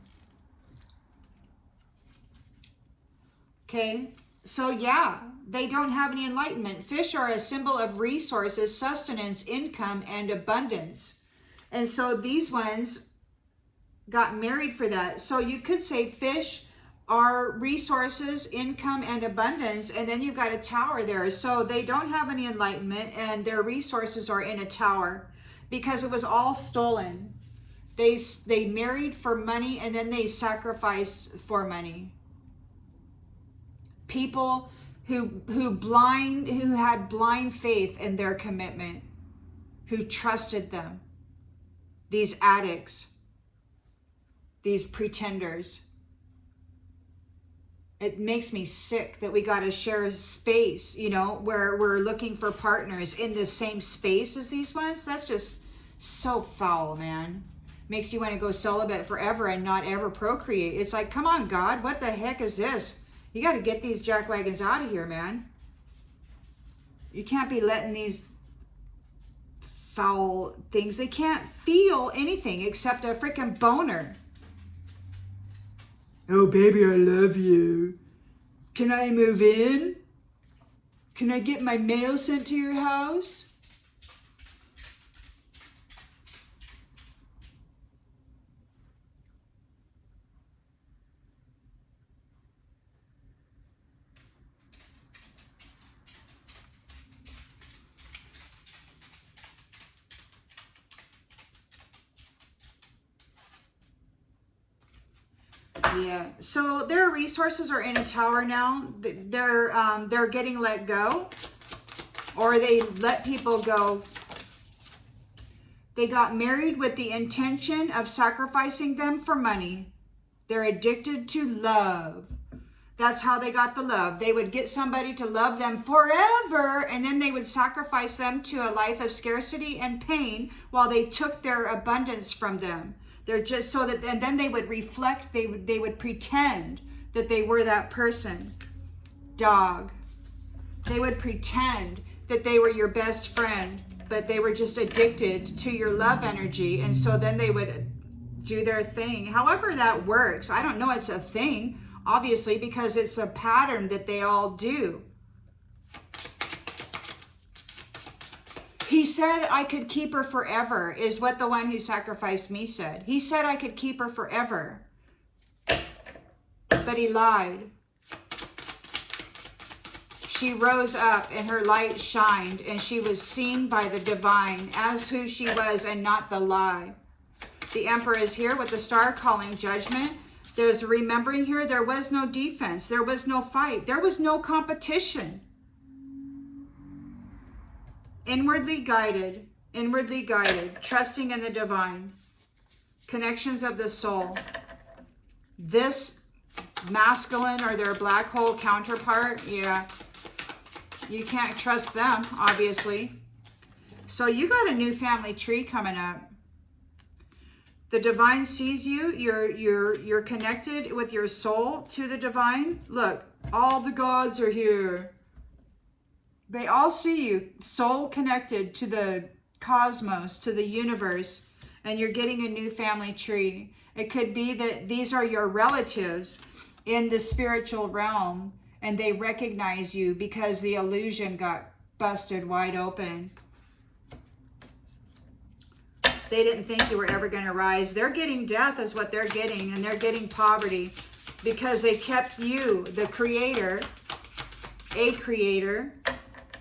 Okay. So yeah, they don't have any enlightenment. Fish are a symbol of resources, sustenance, income, and abundance. And so these ones got married for that. So you could say fish are resources, income, and abundance, and then you've got a tower there. So they don't have any enlightenment, and their resources are in a tower because it was all stolen. They married for money, and then they sacrificed for money. People who had blind faith in their commitment, who trusted them. These addicts, these pretenders. It makes me sick that we got to share space, you know, where we're looking for partners in the same space as these ones. That's just so foul, man. Makes you want to go celibate forever and not ever procreate. It's like, come on, God, what the heck is this? You got to get these jackwagons out of here, man. You can't be letting these foul things, they can't feel anything except a freaking boner. Oh, baby, I love you. Can I move in? Can I get my mail sent to your house? Yeah, so their resources are in a tower now. They're getting let go, or they let people go. They got married with the intention of sacrificing them for money. They're addicted to love. That's how they got the love. They would get somebody to love them forever, and then they would sacrifice them to a life of scarcity and pain while they took their abundance from them. They're just so that, and then they would reflect, they would pretend that they were that person. Dog. They would pretend that they were your best friend, but they were just addicted to your love energy. And so then they would do their thing. However that works, I don't know it's a thing, obviously, because it's a pattern that they all do. He said I could keep her forever, is what the one who sacrificed me said. He said I could keep her forever. But he lied. She rose up and her light shined, and she was seen by the divine as who she was and not the lie. The Emperor is here with the star calling judgment. There's remembering here, there was no defense. There was no fight. There was no competition. Inwardly guided, trusting in the divine. Connections of the soul. This masculine or their black hole counterpart, yeah, you can't trust them, obviously. So you got a new family tree coming up. The divine sees you. You're connected with your soul to the divine. Look, all the gods are here. They all see you, soul connected to the cosmos, to the universe, and you're getting a new family tree. It could be that these are your relatives in the spiritual realm, and they recognize you because the illusion got busted wide open. They didn't think you were ever going to rise. They're getting death is what they're getting, and they're getting poverty because they kept you, the creator,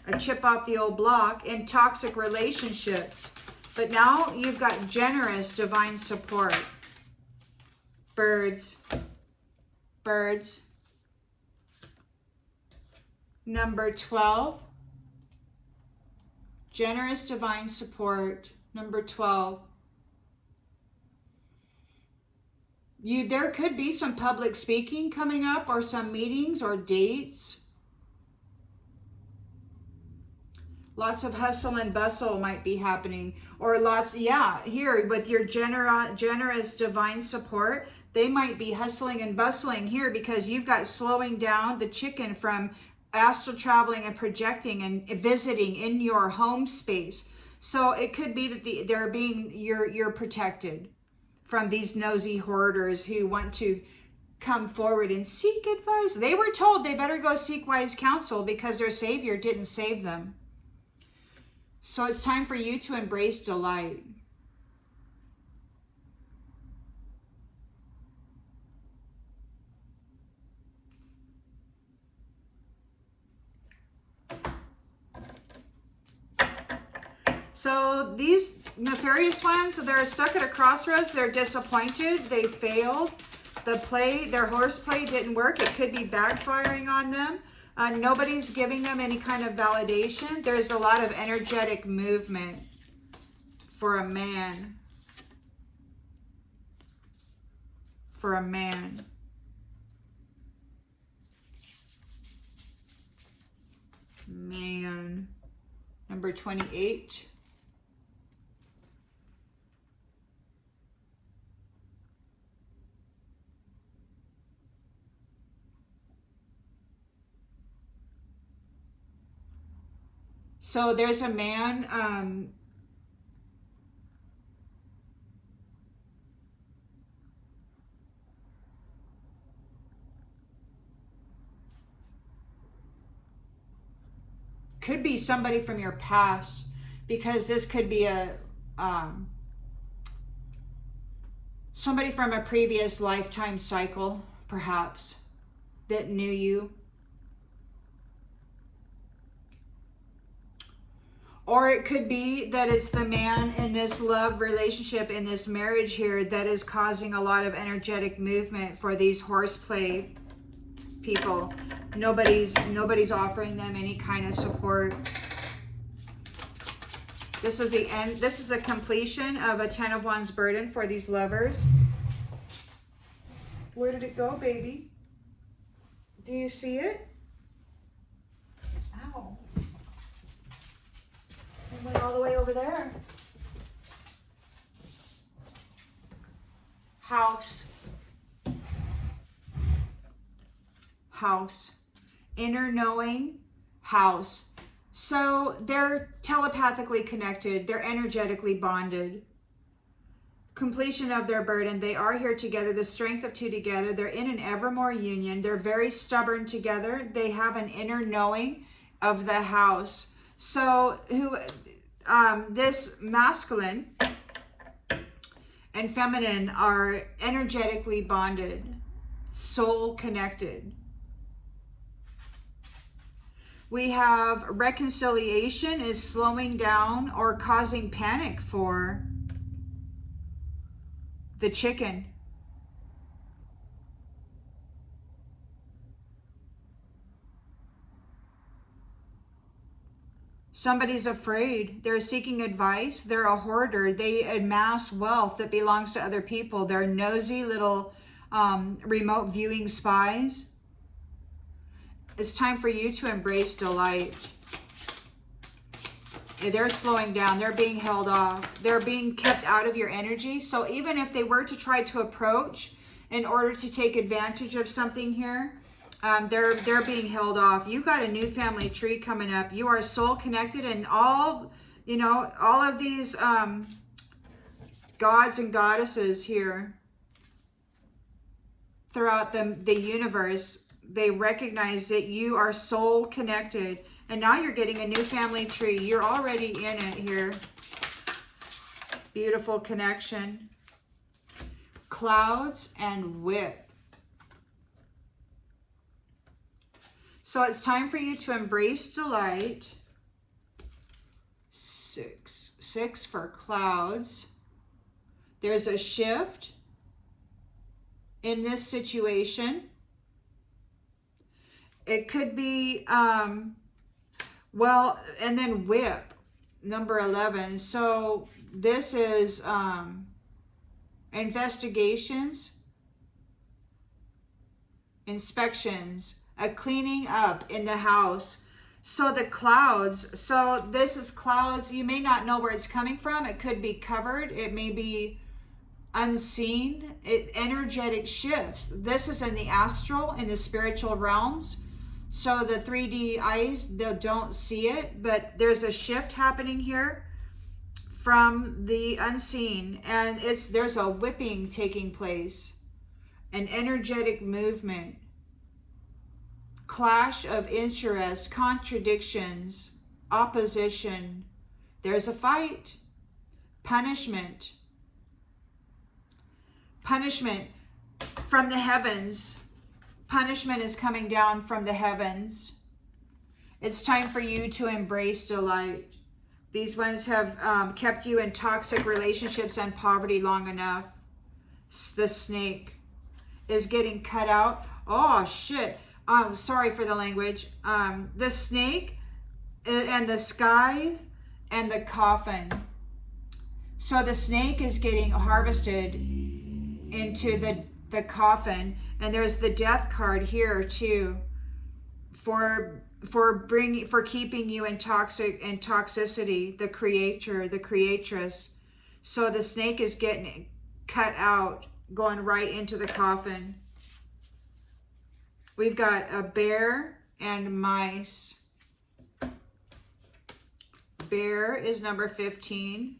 a chip off the old block, in toxic relationships. But now you've got generous divine support. Birds. Number 12. Generous divine support. Number 12. There could be some public speaking coming up, or some meetings or dates. Lots of hustle and bustle might be happening. Or here with your generous divine support, they might be hustling and bustling here because you've got slowing down the chicken from astral traveling and projecting and visiting in your home space. So it could be that you're protected from these nosy hoarders who want to come forward and seek advice. They were told they better go seek wise counsel because their Savior didn't save them. So it's time for you to embrace delight. So these nefarious ones, they're stuck at a crossroads. They're disappointed. They failed. Their horseplay didn't work. It could be backfiring on them. Nobody's giving them any kind of validation. There's a lot of energetic movement for a man. Man. Number 28. So there's a man, could be somebody from your past, because this could be somebody from a previous lifetime cycle, perhaps, that knew you. Or it could be that it's the man in this love relationship, in this marriage here, that is causing a lot of energetic movement for these horseplay people. Nobody's offering them any kind of support. This is the end. This is a completion of a 10 of Wands burden for these lovers. Where did it go, baby? Do you see it? Ow. It went all the way over there. House. House. Inner knowing. House. So they're telepathically connected. They're energetically bonded. Completion of their burden. They are here together. The strength of two together. They're in an evermore union. They're very stubborn together. They have an inner knowing of the house. So this masculine and feminine are energetically bonded, soul connected. We have reconciliation is slowing down or causing panic for the chicken. Somebody's afraid. They're seeking advice. They're a hoarder. They amass wealth that belongs to other people. They're nosy little remote viewing spies. It's time for you to embrace delight. They're slowing down. They're being held off. They're being kept out of your energy. So even if they were to try to approach in order to take advantage of something here, they're being held off. You got a new family tree coming up. You are soul connected, and all of these gods and goddesses here throughout the universe, they recognize that you are soul connected. And now you're getting a new family tree. You're already in it here. Beautiful connection. Clouds and whip. So it's time for you to embrace delight. 6 for clouds. There's a shift in this situation. It could be, well, and then whip, number 11. So this is investigations, inspections, a cleaning up in the house. So the clouds, so this is clouds. You may not know where it's coming from. It could be covered. It may be unseen. Energetic shifts. This is in the astral, in the spiritual realms. So the 3D eyes, they don't see it, but there's a shift happening here from the unseen, and there's a whipping taking place, an energetic movement, clash of interest, contradictions, opposition. There's a fight, punishment from the heavens. Punishment is coming down from the heavens. It's time for you to embrace delight. These ones have kept you in toxic relationships and poverty long enough. The snake is getting cut out. Oh, shit. Sorry for the language. The snake and the scythe and the coffin. So the snake is getting harvested into the coffin, and there's the death card here too, for keeping you in toxicity, the creator, the creatress. So the snake is getting cut out, going right into the coffin. We've got a bear and mice. Bear is number 15.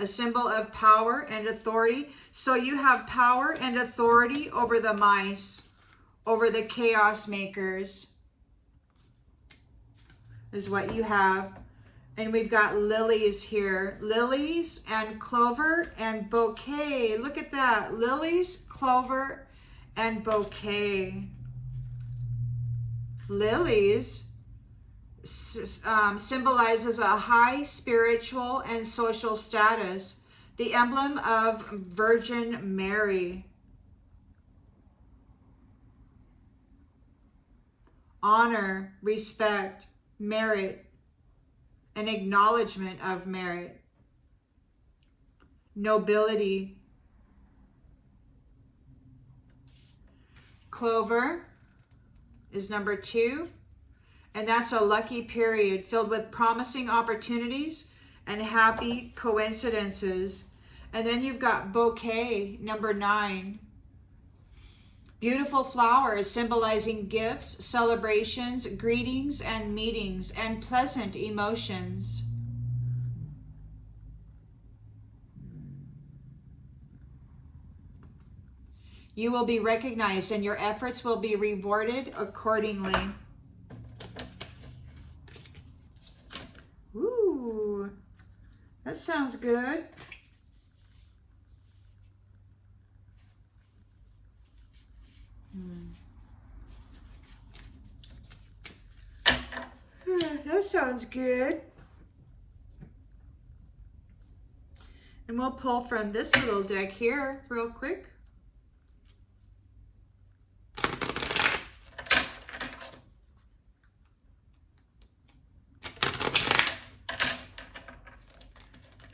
A symbol of power and authority. So you have power and authority over the mice, over the chaos makers, is what you have. And we've got lilies here. Lilies and clover and bouquet. Look at that. Lilies, clover, and bouquet. Lilies symbolizes a high spiritual and social status, the emblem of Virgin Mary. Honor, respect, merit, an acknowledgement of merit. Nobility. Clover is number 2. And that's a lucky period filled with promising opportunities and happy coincidences. And then you've got bouquet, number 9. Beautiful flowers symbolizing gifts, celebrations, greetings, and meetings, and pleasant emotions. You will be recognized and your efforts will be rewarded accordingly. Ooh, that sounds good. That sounds good. And we'll pull from this little deck here real quick.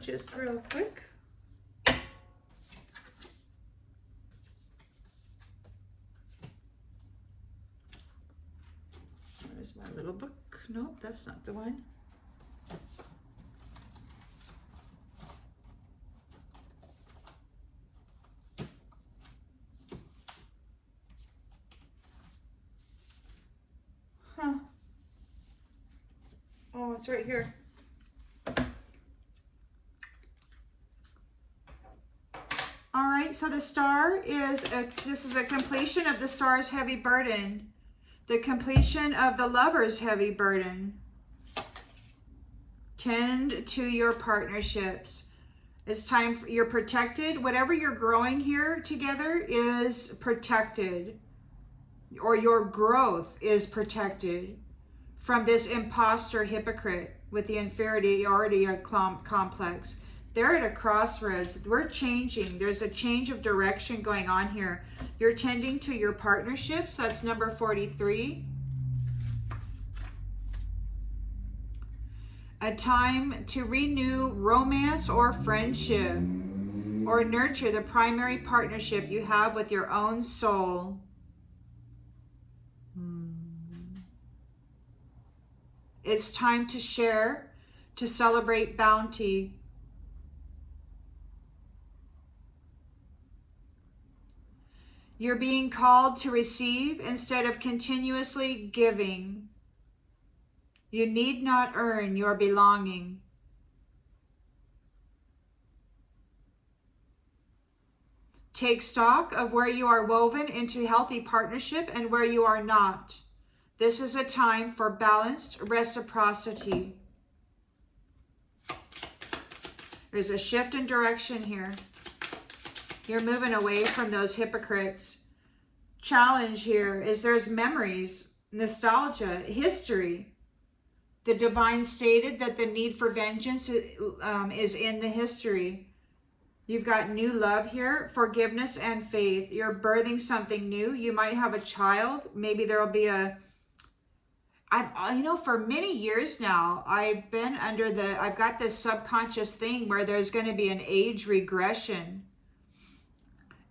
Just real quick. Where's my little book? Nope, that's not the one. Huh. Oh, it's right here. All right, so the star is, this is a completion of the star's heavy burden. The completion of the lover's heavy burden. Tend to your partnerships. It's time, you're protected. Whatever you're growing here together is protected. Or your growth is protected from this imposter hypocrite with the inferiority complex. They're at a crossroads. We're changing. There's a change of direction going on here. You're tending to your partnerships. That's number 43. A time to renew romance or friendship, or nurture the primary partnership you have with your own soul. It's time to share, to celebrate bounty. You're being called to receive instead of continuously giving. You need not earn your belonging. Take stock of where you are woven into healthy partnership and where you are not. This is a time for balanced reciprocity. There's a shift in direction here. You're moving away from those hypocrites. Challenge here is there's memories, nostalgia, history. The divine stated that the need for vengeance is in the history. You've got new love here, forgiveness and faith. You're birthing something new. You might have a child. Maybe there'll be for many years now, I've got this subconscious thing where there's going to be an age regression.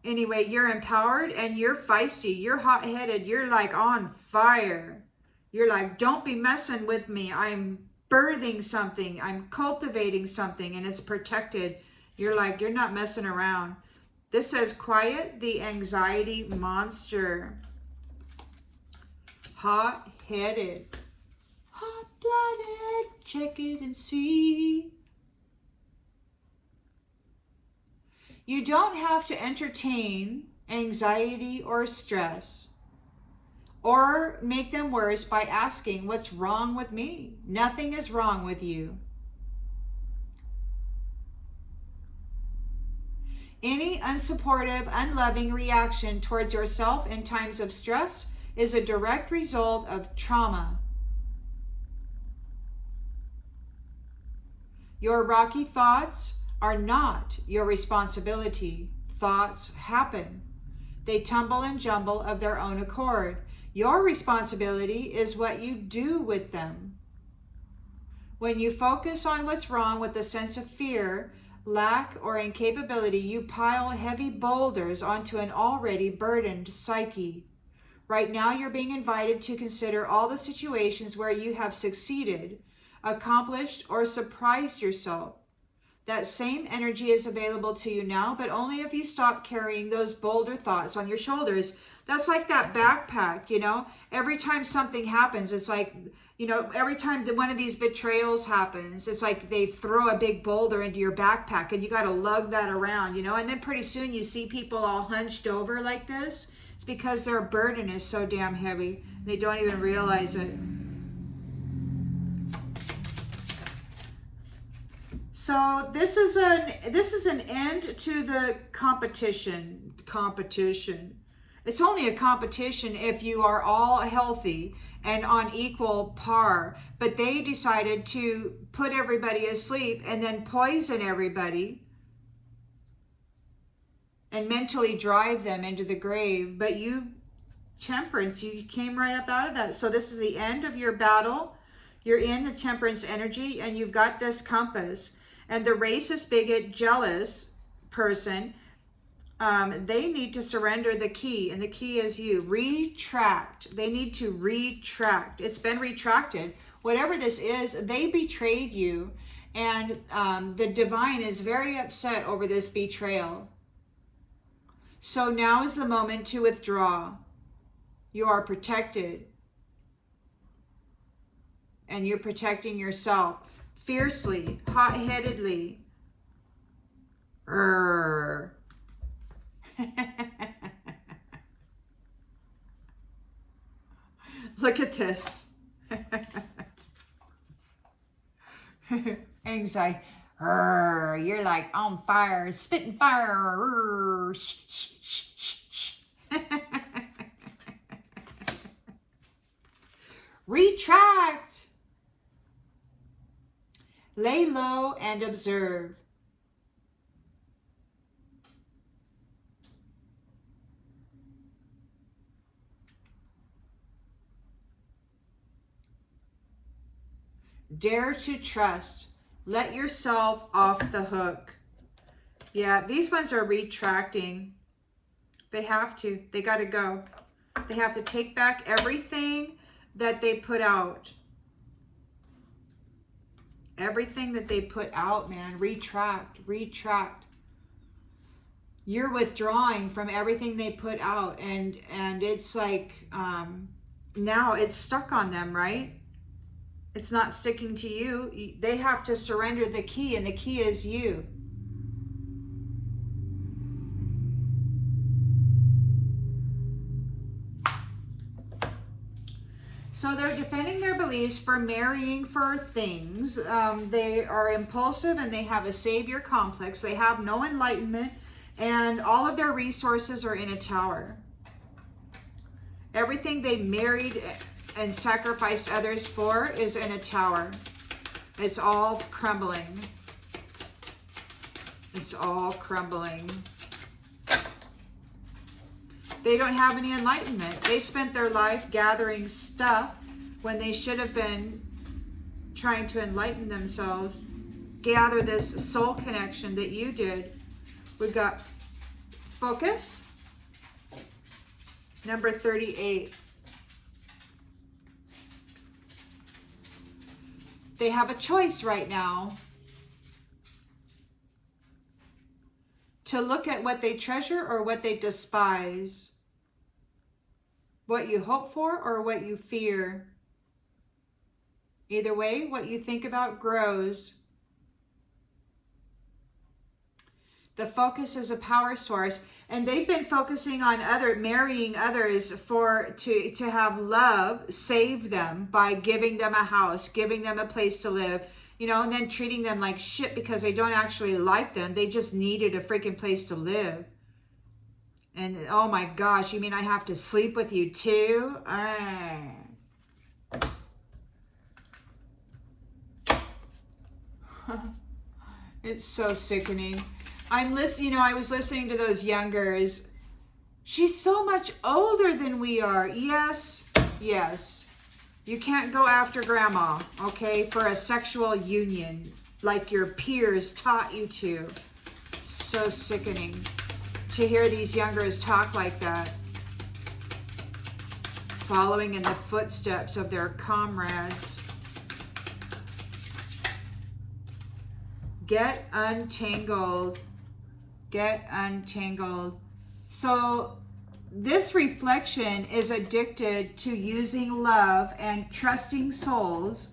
Anyway, you're empowered and you're feisty. You're hot-headed. You're like on fire. You're like, don't be messing with me. I'm birthing something. I'm cultivating something and it's protected. You're like, you're not messing around. This says, quiet the anxiety monster. Hot-headed. Hot-blooded. Check it and see. You don't have to entertain anxiety or stress or make them worse by asking, what's wrong with me? Nothing is wrong with you. Any unsupportive, unloving reaction towards yourself in times of stress is a direct result of trauma. Your rocky thoughts are not your responsibility. Thoughts happen. They tumble and jumble of their own accord. Your responsibility is what you do with them. When you focus on what's wrong with a sense of fear, lack, or incapability, you pile heavy boulders onto an already burdened psyche. Right now, you're being invited to consider all the situations where you have succeeded, accomplished, or surprised yourself. That same energy is available to you now, but only if you stop carrying those boulder thoughts on your shoulders. That's like that backpack, Every time something happens, it's like, every time that one of these betrayals happens, it's like they throw a big boulder into your backpack and you got to lug that around, And then pretty soon you see people all hunched over like this. It's because their burden is so damn heavy. They don't even realize it. So this is an end to the competition. It's only a competition if you are all healthy and on equal par. But they decided to put everybody asleep and then poison everybody and mentally drive them into the grave. But you, Temperance, you came right up out of that. So this is the end of your battle. You're in a Temperance energy, and you've got this compass. And the racist, bigot, jealous person, they need to surrender the key, and the key is you. Retract. They need to retract. It's been retracted. Whatever this is, they betrayed you, and the divine is very upset over this betrayal. So now is the moment to withdraw. You are protected, and you're protecting yourself fiercely, hot-headedly. Look at this. Anxiety. You're like on fire, spitting fire. Retract. Lay low and observe. Dare to trust. Let yourself off the hook. Yeah, these ones are retracting. They have to. They got to go. They have to take back everything that they put out. Everything that they put out, man. Retract. Retract. You're withdrawing from everything they put out. And it's like, now it's stuck on them, right? It's not sticking to you. They have to surrender the key, and the key is you. So they're defending their beliefs for marrying for things. They are impulsive, and they have a savior complex. They have no enlightenment, and all of their resources are in a tower. Everything they married and sacrificed others for is in a tower. It's all crumbling. It's all crumbling. They don't have any enlightenment. They spent their life gathering stuff when they should have been trying to enlighten themselves. Gather this soul connection that you did. We've got focus. Number 38. They have a choice right now to look at what they treasure or what they despise, what you hope for or what you fear. Either way, what you think about grows. The focus is a power source, and they've been focusing on marrying others to have love save them by giving them a house, giving them a place to live, and then treating them like shit because they don't actually like them. They just needed a freaking place to live. And oh my gosh, you mean I have to sleep with you too? It's so sickening. I was listening to those youngers. She's so much older than we are. Yes. You can't go after grandma, okay, for a sexual union like your peers taught you to. So sickening to hear these youngers talk like that, following in the footsteps of their comrades. Get untangled. Get untangled. So this reflection is addicted to using love and trusting souls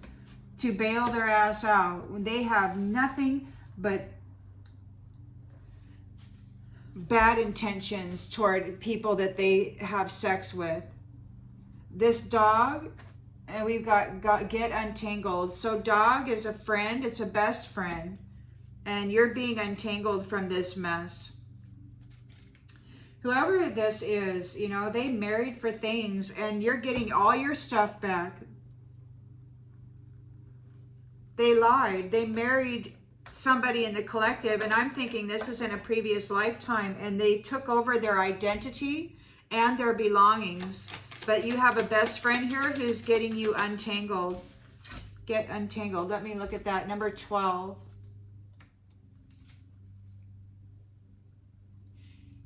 to bail their ass out when they have nothing but bad intentions toward people that they have sex with. This dog, and we've got get untangled. So dog is a friend. It's a best friend. And you're being untangled from this mess. Whoever this is, you know, they married for things and you're getting all your stuff back. They lied. They married somebody in the collective, and I'm thinking this is in a previous lifetime, and they took over their identity and their belongings. But you have a best friend here who's getting you untangled. Get untangled. Let me look at that. Number 12.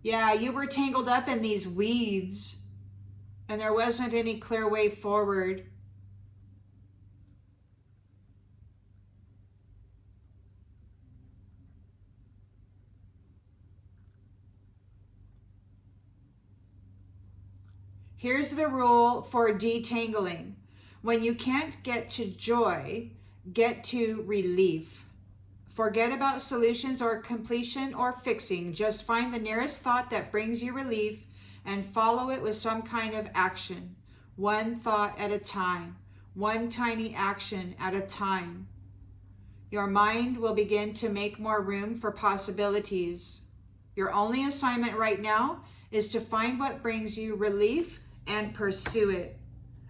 Yeah, you were tangled up in these weeds, and there wasn't any clear way forward. Here's the rule for detangling. When you can't get to joy, get to relief. Forget about solutions or completion or fixing. Just find the nearest thought that brings you relief and follow it with some kind of action. One thought at a time. One tiny action at a time. Your mind will begin to make more room for possibilities. Your only assignment right now is to find what brings you relief and pursue it.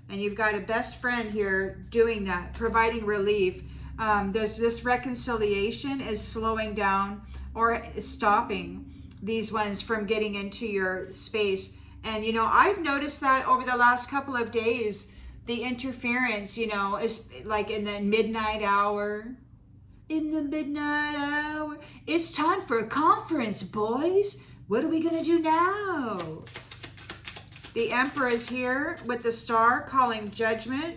And you've got a best friend here doing that, providing relief. There's this reconciliation is slowing down or stopping these ones from getting into your space. And, you know, I've noticed that over the last couple of days, the interference, you know, is like in the midnight hour. In the midnight hour, it's time for a conference, boys. What are we going to do now? The Emperor is here with the star calling judgment.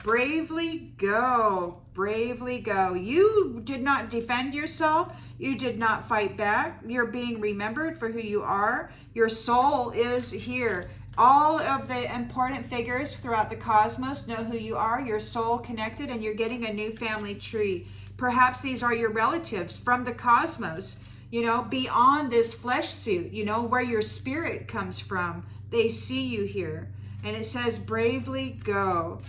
Bravely go. Bravely go. You did not defend yourself. You did not fight back. You're being remembered for who you are. Your soul is here. All of the important figures throughout the cosmos know who you are. Your soul connected, and you're getting a new family tree. Perhaps these are your relatives from the cosmos, you know, beyond this flesh suit, you know, where your spirit comes from. They see you here. And it says, bravely go.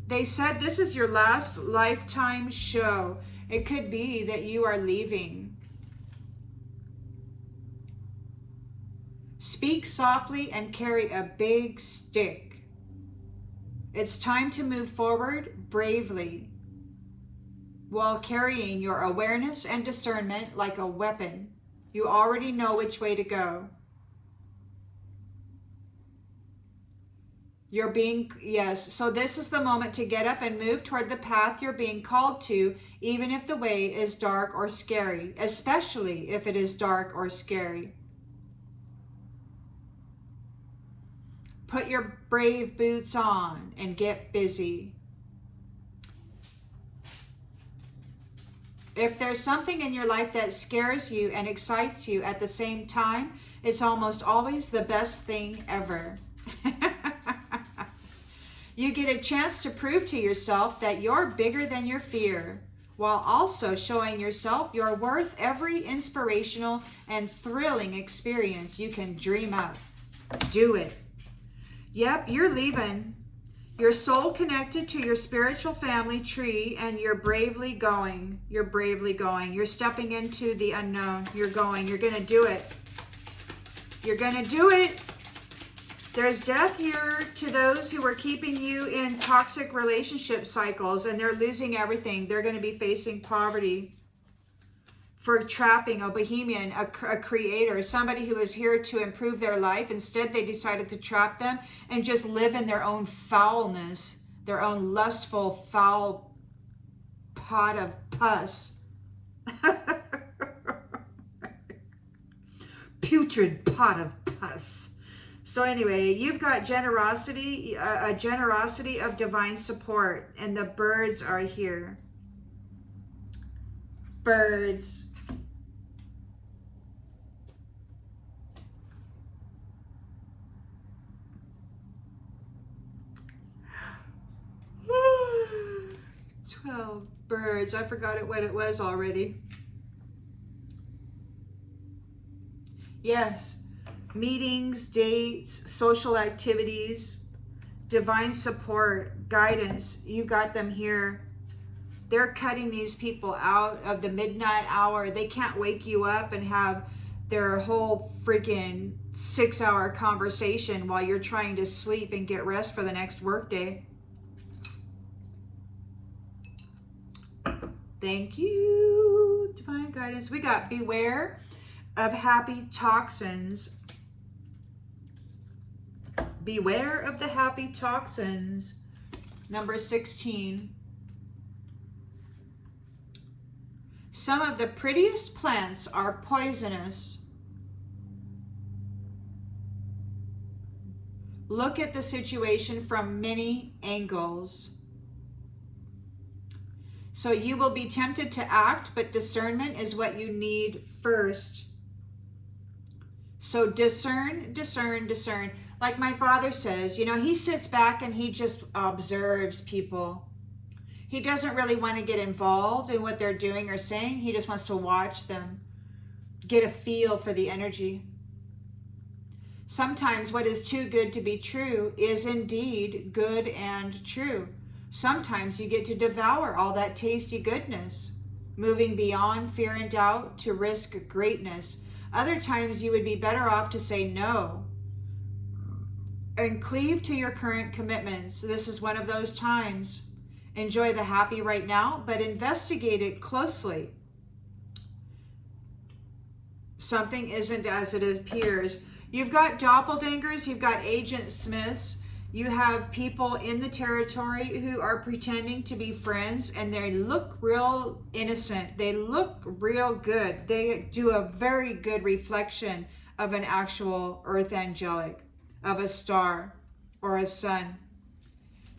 They said this is your last lifetime show. It could be that you are leaving. Speak softly and carry a big stick. It's time to move forward bravely, while carrying your awareness and discernment like a weapon. You already know which way to go. You're being, yes, so this is the moment to get up and move toward the path you're being called to, even if the way is dark or scary, especially if it is dark or scary. Put your brave boots on and get busy. If there's something in your life that scares you and excites you at the same time, it's almost always the best thing ever. You get a chance to prove to yourself that you're bigger than your fear, while also showing yourself you're worth every inspirational and thrilling experience you can dream up. Do it. Yep, you're leaving. Your soul connected to your spiritual family tree, and you're bravely going. You're bravely going. You're stepping into the unknown. You're going. You're going to do it. You're going to do it. There's death here to those who are keeping you in toxic relationship cycles, and they're losing everything. They're going to be facing poverty for trapping a bohemian, a creator, somebody who is here to improve their life. Instead, they decided to trap them and just live in their own foulness, their own lustful, foul pot of pus. Putrid pot of pus. So anyway, you've got generosity, a generosity of divine support, and the birds are here. Birds. Birds. I forgot what it was already. Yes. Meetings, dates, social activities, divine support, guidance. You got them here. They're cutting these people out of the midnight hour. They can't wake you up and have their whole freaking 6-hour conversation while you're trying to sleep and get rest for the next workday. Thank you, divine guidance. We got beware of happy toxins. Beware of the happy toxins. Number 16. Some of the prettiest plants are poisonous. Look at the situation from many angles. So you will be tempted to act, but discernment is what you need first. So discern, discern, discern. Like my father says, you know, he sits back and he just observes people. He doesn't really want to get involved in what they're doing or saying. He just wants to watch them, get a feel for the energy. Sometimes what is too good to be true is indeed good and true. Sometimes you get to devour all that tasty goodness, moving beyond fear and doubt to risk greatness. Other times you would be better off to say no and cleave to your current commitments. This is one of those times. Enjoy the happy right now, but investigate it closely. Something isn't as it appears. You've got doppelgangers, you've got Agent Smiths, you have people in the territory who are pretending to be friends, and they look real innocent. They look real good. They do a very good reflection of an actual earth angelic, of a star or a sun.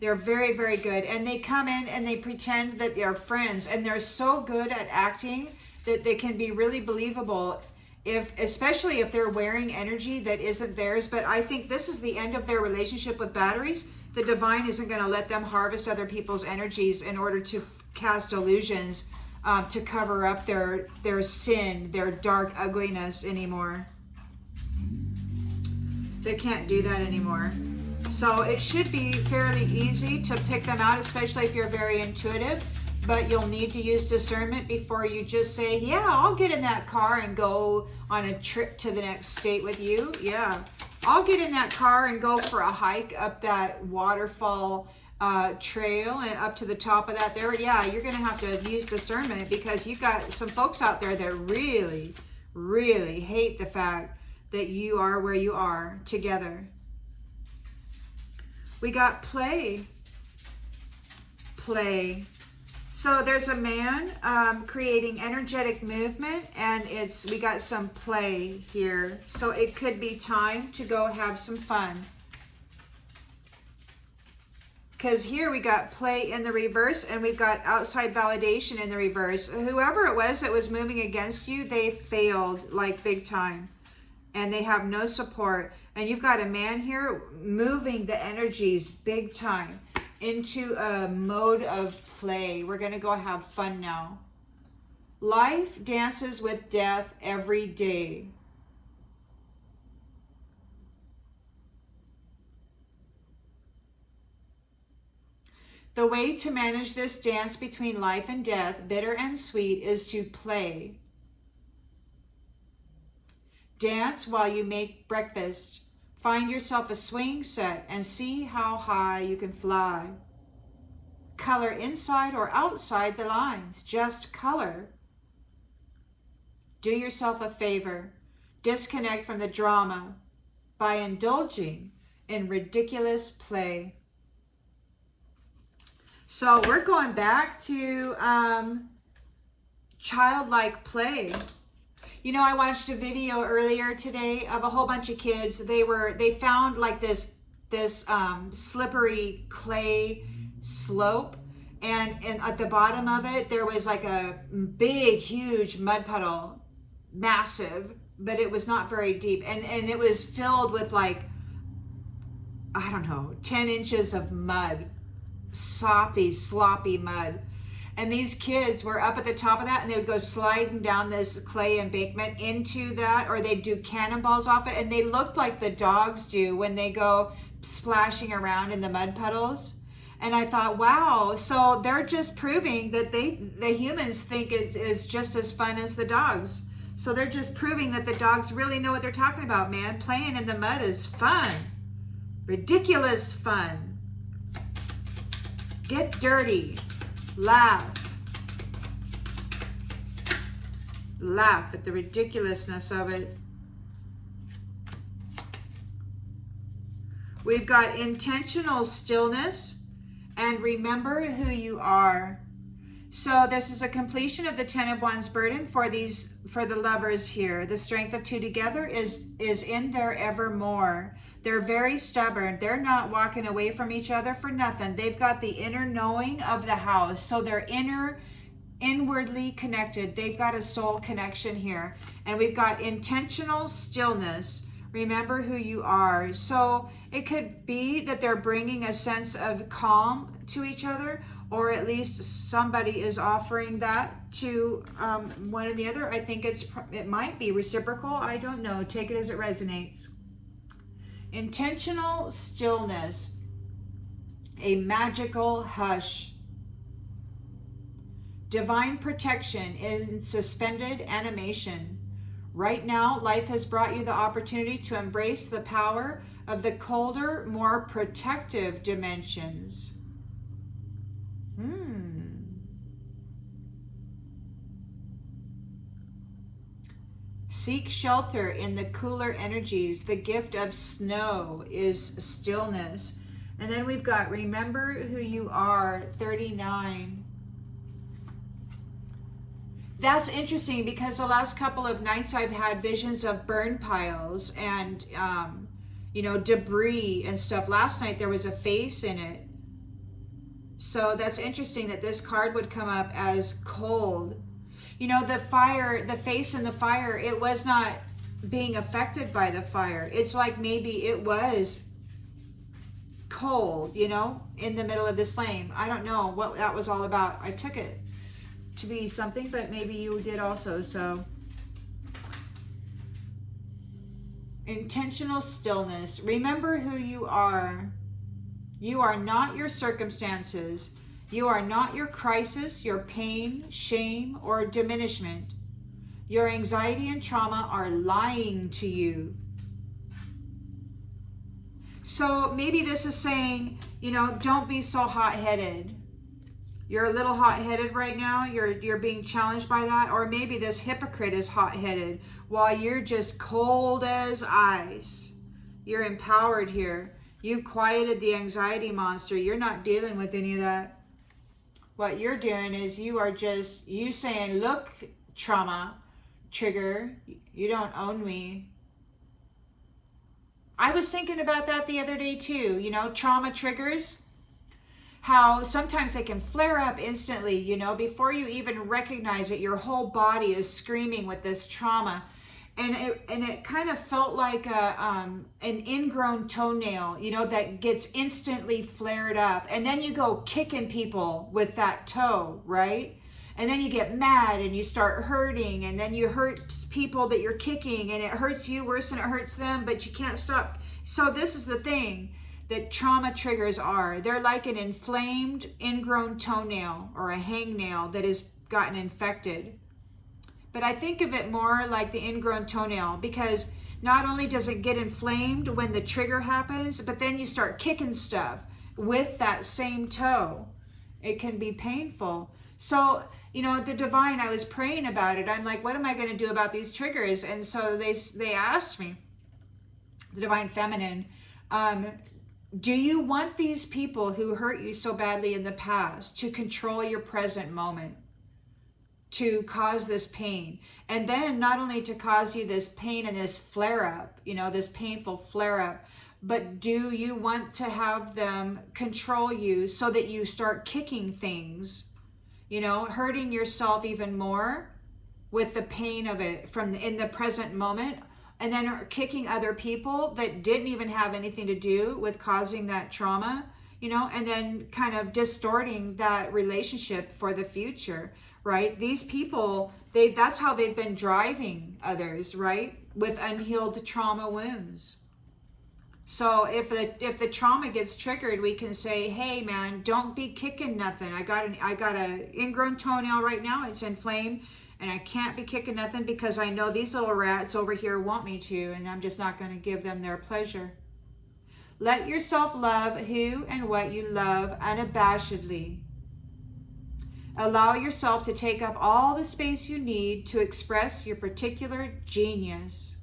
They're very, very good. And they come in and they pretend that they're friends, and they're so good at acting that they can be really believable, especially if they're wearing energy that isn't theirs. But I think this is the end of their relationship with batteries. The divine isn't going to let them harvest other people's energies in order to cast illusions to cover up their sin, their dark ugliness anymore. They can't do that anymore. So it should be fairly easy to pick them out, especially if you're very intuitive. But you'll need to use discernment before you just say, yeah, I'll get in that car and go on a trip to the next state with you. Yeah, I'll get in that car and go for a hike up that waterfall trail and up to the top of that there. Yeah, you're going to have to use discernment, because you got some folks out there that really, really hate the fact that you are where you are together. We got play. Play. So there's a man creating energetic movement, and we got some play here. So it could be time to go have some fun. Because here we got play in the reverse, and we've got outside validation in the reverse. Whoever it was that was moving against you, they failed like big time. And they have no support. And you've got a man here moving the energies big time into a mode of play. We're going to go have fun now. Life dances with death every day. The way to manage this dance between life and death, bitter and sweet, is to play. Dance while you make breakfast. Find yourself a swing set and see how high you can fly. Color inside or outside the lines. Just color. Do yourself a favor. Disconnect from the drama by indulging in ridiculous play. So we're going back to childlike play. You know, I watched a video earlier today of a whole bunch of kids. They found like this slippery clay slope, and at the bottom of it there was like a big, huge mud puddle, massive, but it was not very deep, and it was filled with like, I don't know, 10 inches of mud, soppy, sloppy mud. And these kids were up at the top of that, and they would go sliding down this clay embankment into that, or they'd do cannonballs off it, and they looked like the dogs do when they go splashing around in the mud puddles. And I thought, wow, so they're just proving that the humans think it is just as fun as the dogs. So they're just proving that the dogs really know what they're talking about, man. Playing in the mud is fun. Ridiculous fun. Get dirty. Laugh. Laugh at the ridiculousness of it. We've got intentional stillness and remember who you are. So this is a completion of the 10 of Wands burden for the lovers here. The strength of two together is in their evermore. They're very stubborn. They're not walking away from each other for nothing. They've got the inner knowing of the house. So they're inwardly connected. They've got a soul connection here. And we've got intentional stillness. Remember who you are. So it could be that they're bringing a sense of calm to each other, or at least somebody is offering that to one or the other. I think it might be reciprocal. I don't know. Take it as it resonates. Intentional stillness. A magical hush. Divine protection is suspended animation. Right now, life has brought you the opportunity to embrace the power of the colder, more protective dimensions. Seek shelter in the cooler energies. The gift of snow is stillness. And then we've got remember who you are, 39. That's interesting because the last couple of nights I've had visions of burn piles and, debris and stuff. Last night there was a face in it. So that's interesting that this card would come up as cold. The fire, the face in the fire, it was not being affected by the fire. It's like maybe it was cold, in the middle of this flame. I don't know what that was all about. I took it to be something, but maybe you did also. So intentional stillness. Remember who you are. You are not your circumstances. You are not your crisis, your pain, shame, or diminishment. Your anxiety and trauma are lying to you. So maybe this is saying, don't be so hot-headed. You're a little hot-headed right now. You're being challenged by that. Or maybe this hypocrite is hot-headed while you're just cold as ice. You're empowered here. You've quieted the anxiety monster. You're not dealing with any of that. What you're doing is you saying, look, trauma trigger, you don't own me. I was thinking about that the other day too. Trauma triggers, how sometimes they can flare up instantly, before you even recognize it, your whole body is screaming with this trauma. And it kind of felt like an ingrown toenail, that gets instantly flared up. And then you go kicking people with that toe, right? And then you get mad and you start hurting, and then you hurt people that you're kicking, and it hurts you worse than it hurts them, but you can't stop. So this is the thing that trauma triggers are. They're like an inflamed, ingrown toenail or a hangnail that has gotten infected. But I think of it more like the ingrown toenail, because not only does it get inflamed when the trigger happens, but then you start kicking stuff with that same toe. It can be painful. So, the divine, I was praying about it. I'm like, what am I going to do about these triggers? And so they asked me, the divine feminine, do you want these people who hurt you so badly in the past to control your present moment? To cause this pain, and then not only to cause you this pain and this flare-up, this painful flare-up, but do you want to have them control you so that you start kicking things, hurting yourself even more with the pain of it in the present moment, and then kicking other people that didn't even have anything to do with causing that trauma, and then kind of distorting that relationship for the future. Right? These people, that's how they've been driving others, right? With unhealed trauma wounds. So if the trauma gets triggered, we can say, hey man, don't be kicking nothing. I got an ingrown toenail right now. It's inflamed, And I can't be kicking nothing because I know these little rats over here want me to, and I'm just not going to give them their pleasure. Let yourself love who and what you love unabashedly. Allow yourself to take up all the space you need to express your particular genius.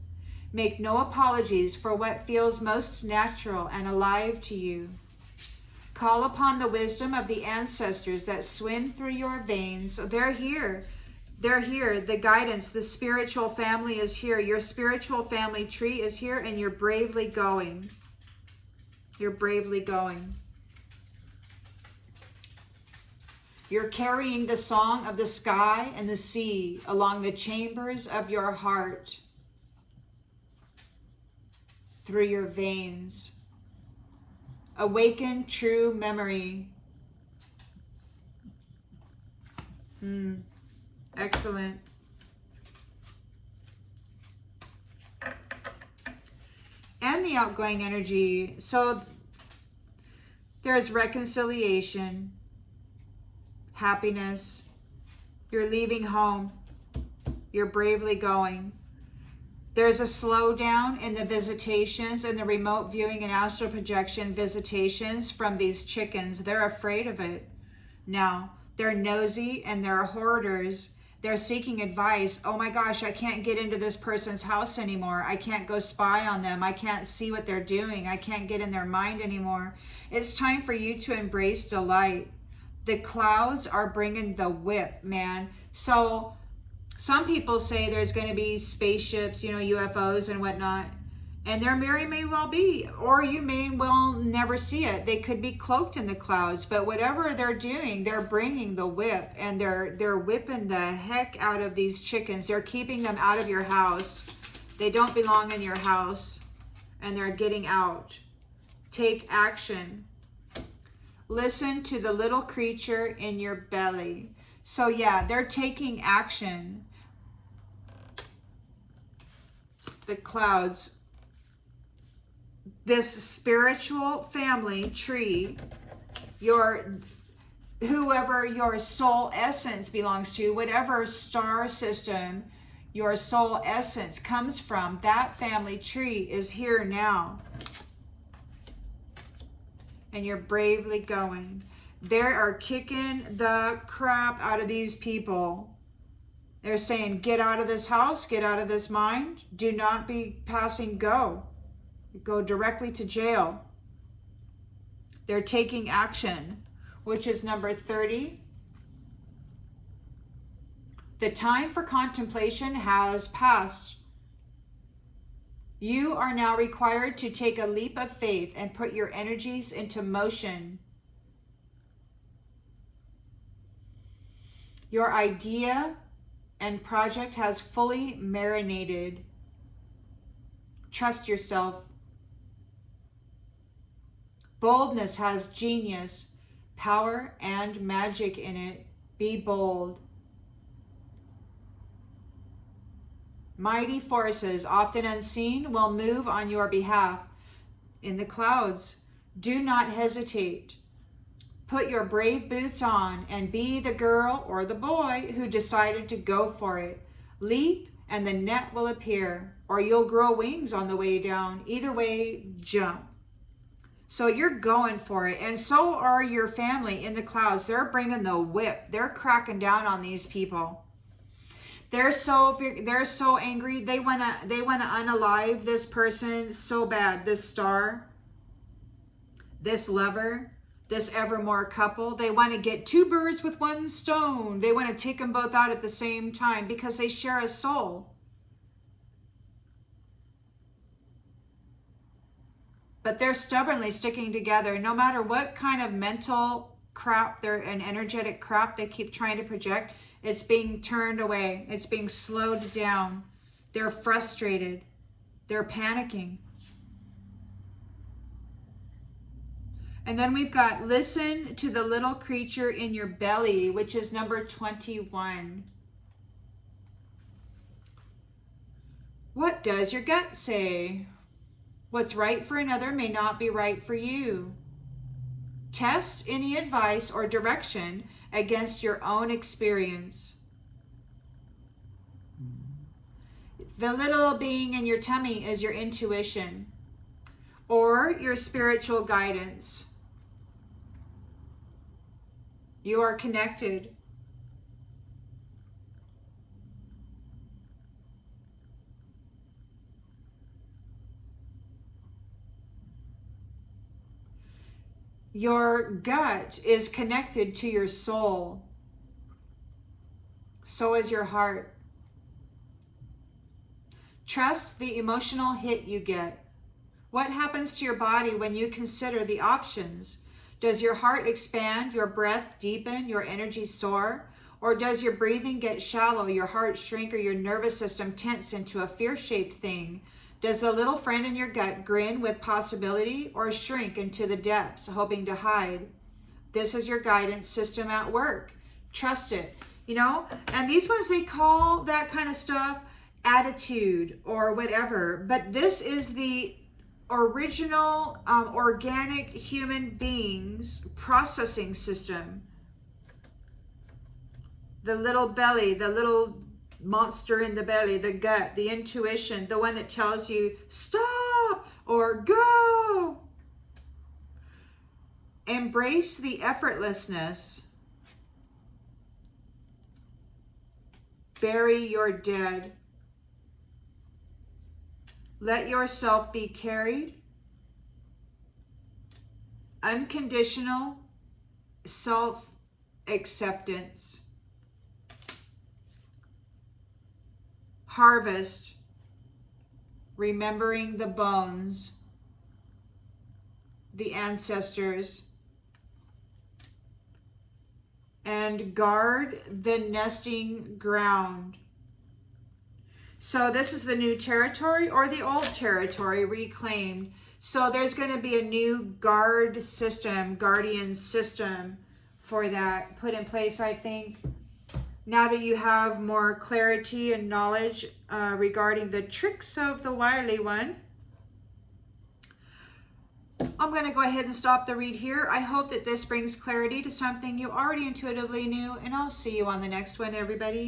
Make no apologies for what feels most natural and alive to you. Call upon the wisdom of the ancestors that swim through your veins. They're here. They're here. The guidance, the spiritual family is here. Your spiritual family tree is here, and you're bravely going. You're bravely going. You're carrying the song of the sky and the sea along the chambers of your heart, through your veins. Awaken true memory. Excellent. And the outgoing energy. So there's reconciliation, happiness. You're leaving home. You're bravely going. There's a slowdown in the visitations and the remote viewing and astral projection visitations from these chickens. They're afraid of it. Now, they're nosy and they're hoarders. They're seeking advice. Oh my gosh, I can't get into this person's house anymore. I can't go spy on them. I can't see what they're doing. I can't get in their mind anymore. It's time for you to embrace delight. The clouds are bringing the whip, man. So some people say there's going to be spaceships, UFOs and whatnot. And there may well be, or you may well never see it. They could be cloaked in the clouds, but whatever they're doing, they're bringing the whip, and they're whipping the heck out of these chickens. They're keeping them out of your house. They don't belong in your house, and they're getting out. Take action. Listen to the little creature in your belly. So yeah, they're taking action. The clouds. This spiritual family tree, whoever your soul essence belongs to, whatever star system your soul essence comes from, that family tree is here now. And you're bravely going. They are kicking the crap out of these people. They're saying, get out of this house, get out of this mind. Do not be passing go. Go directly to jail. They're taking action, which is number 30. The time for contemplation has passed. You are now required to take a leap of faith and put your energies into motion. Your idea and project has fully marinated. Trust yourself. Boldness has genius, power, and magic in it. Be bold. Mighty forces, often unseen, will move on your behalf in the clouds. Do not hesitate. Put your brave boots on and be the girl or the boy who decided to go for it. Leap and the net will appear, or you'll grow wings on the way down. Either way, jump. So you're going for it, and so are your family in the clouds. They're bringing the whip. They're cracking down on these people. They're so angry. They wanna unalive this person so bad. This star, this lover, this evermore couple. They want to get two birds with one stone. They want to take them both out at the same time because they share a soul. But they're stubbornly sticking together no matter what kind of mental crap and energetic crap they keep trying to project. It's being turned away. It's being slowed down. They're frustrated. They're panicking. And then we've got listen to the little creature in your belly, which is number 21. What does your gut say? What's right for another may not be right for you. Test any advice or direction against your own experience. The little being in your tummy is your intuition or your spiritual guidance. You are connected. Your gut is connected to your soul. So is your heart. Trust the emotional hit you get. What happens to your body when you consider the options? Does your heart expand, your breath deepen, your energy soar? Or does your breathing get shallow, your heart shrink, or your nervous system tense into a fear-shaped thing? Does the little friend in your gut grin with possibility or shrink into the depths, hoping to hide? This is your guidance system at work. Trust it. You know, and these ones, they call that kind of stuff attitude or whatever. But this is the original organic human beings processing system. The little belly, the little monster in the belly, the gut, the intuition, the one that tells you stop or go. Embrace the effortlessness. Bury your dead. Let yourself be carried. Unconditional self-acceptance. Harvest. Remembering the bones, the ancestors. And guard the nesting ground. So this is the new territory or the old territory reclaimed. So there's going to be a new guard system, guardian system for that put in place, I think. Now that you have more clarity and knowledge regarding the tricks of the wily one, I'm going to go ahead and stop the read here. I hope that this brings clarity to something you already intuitively knew, and I'll see you on the next one, everybody.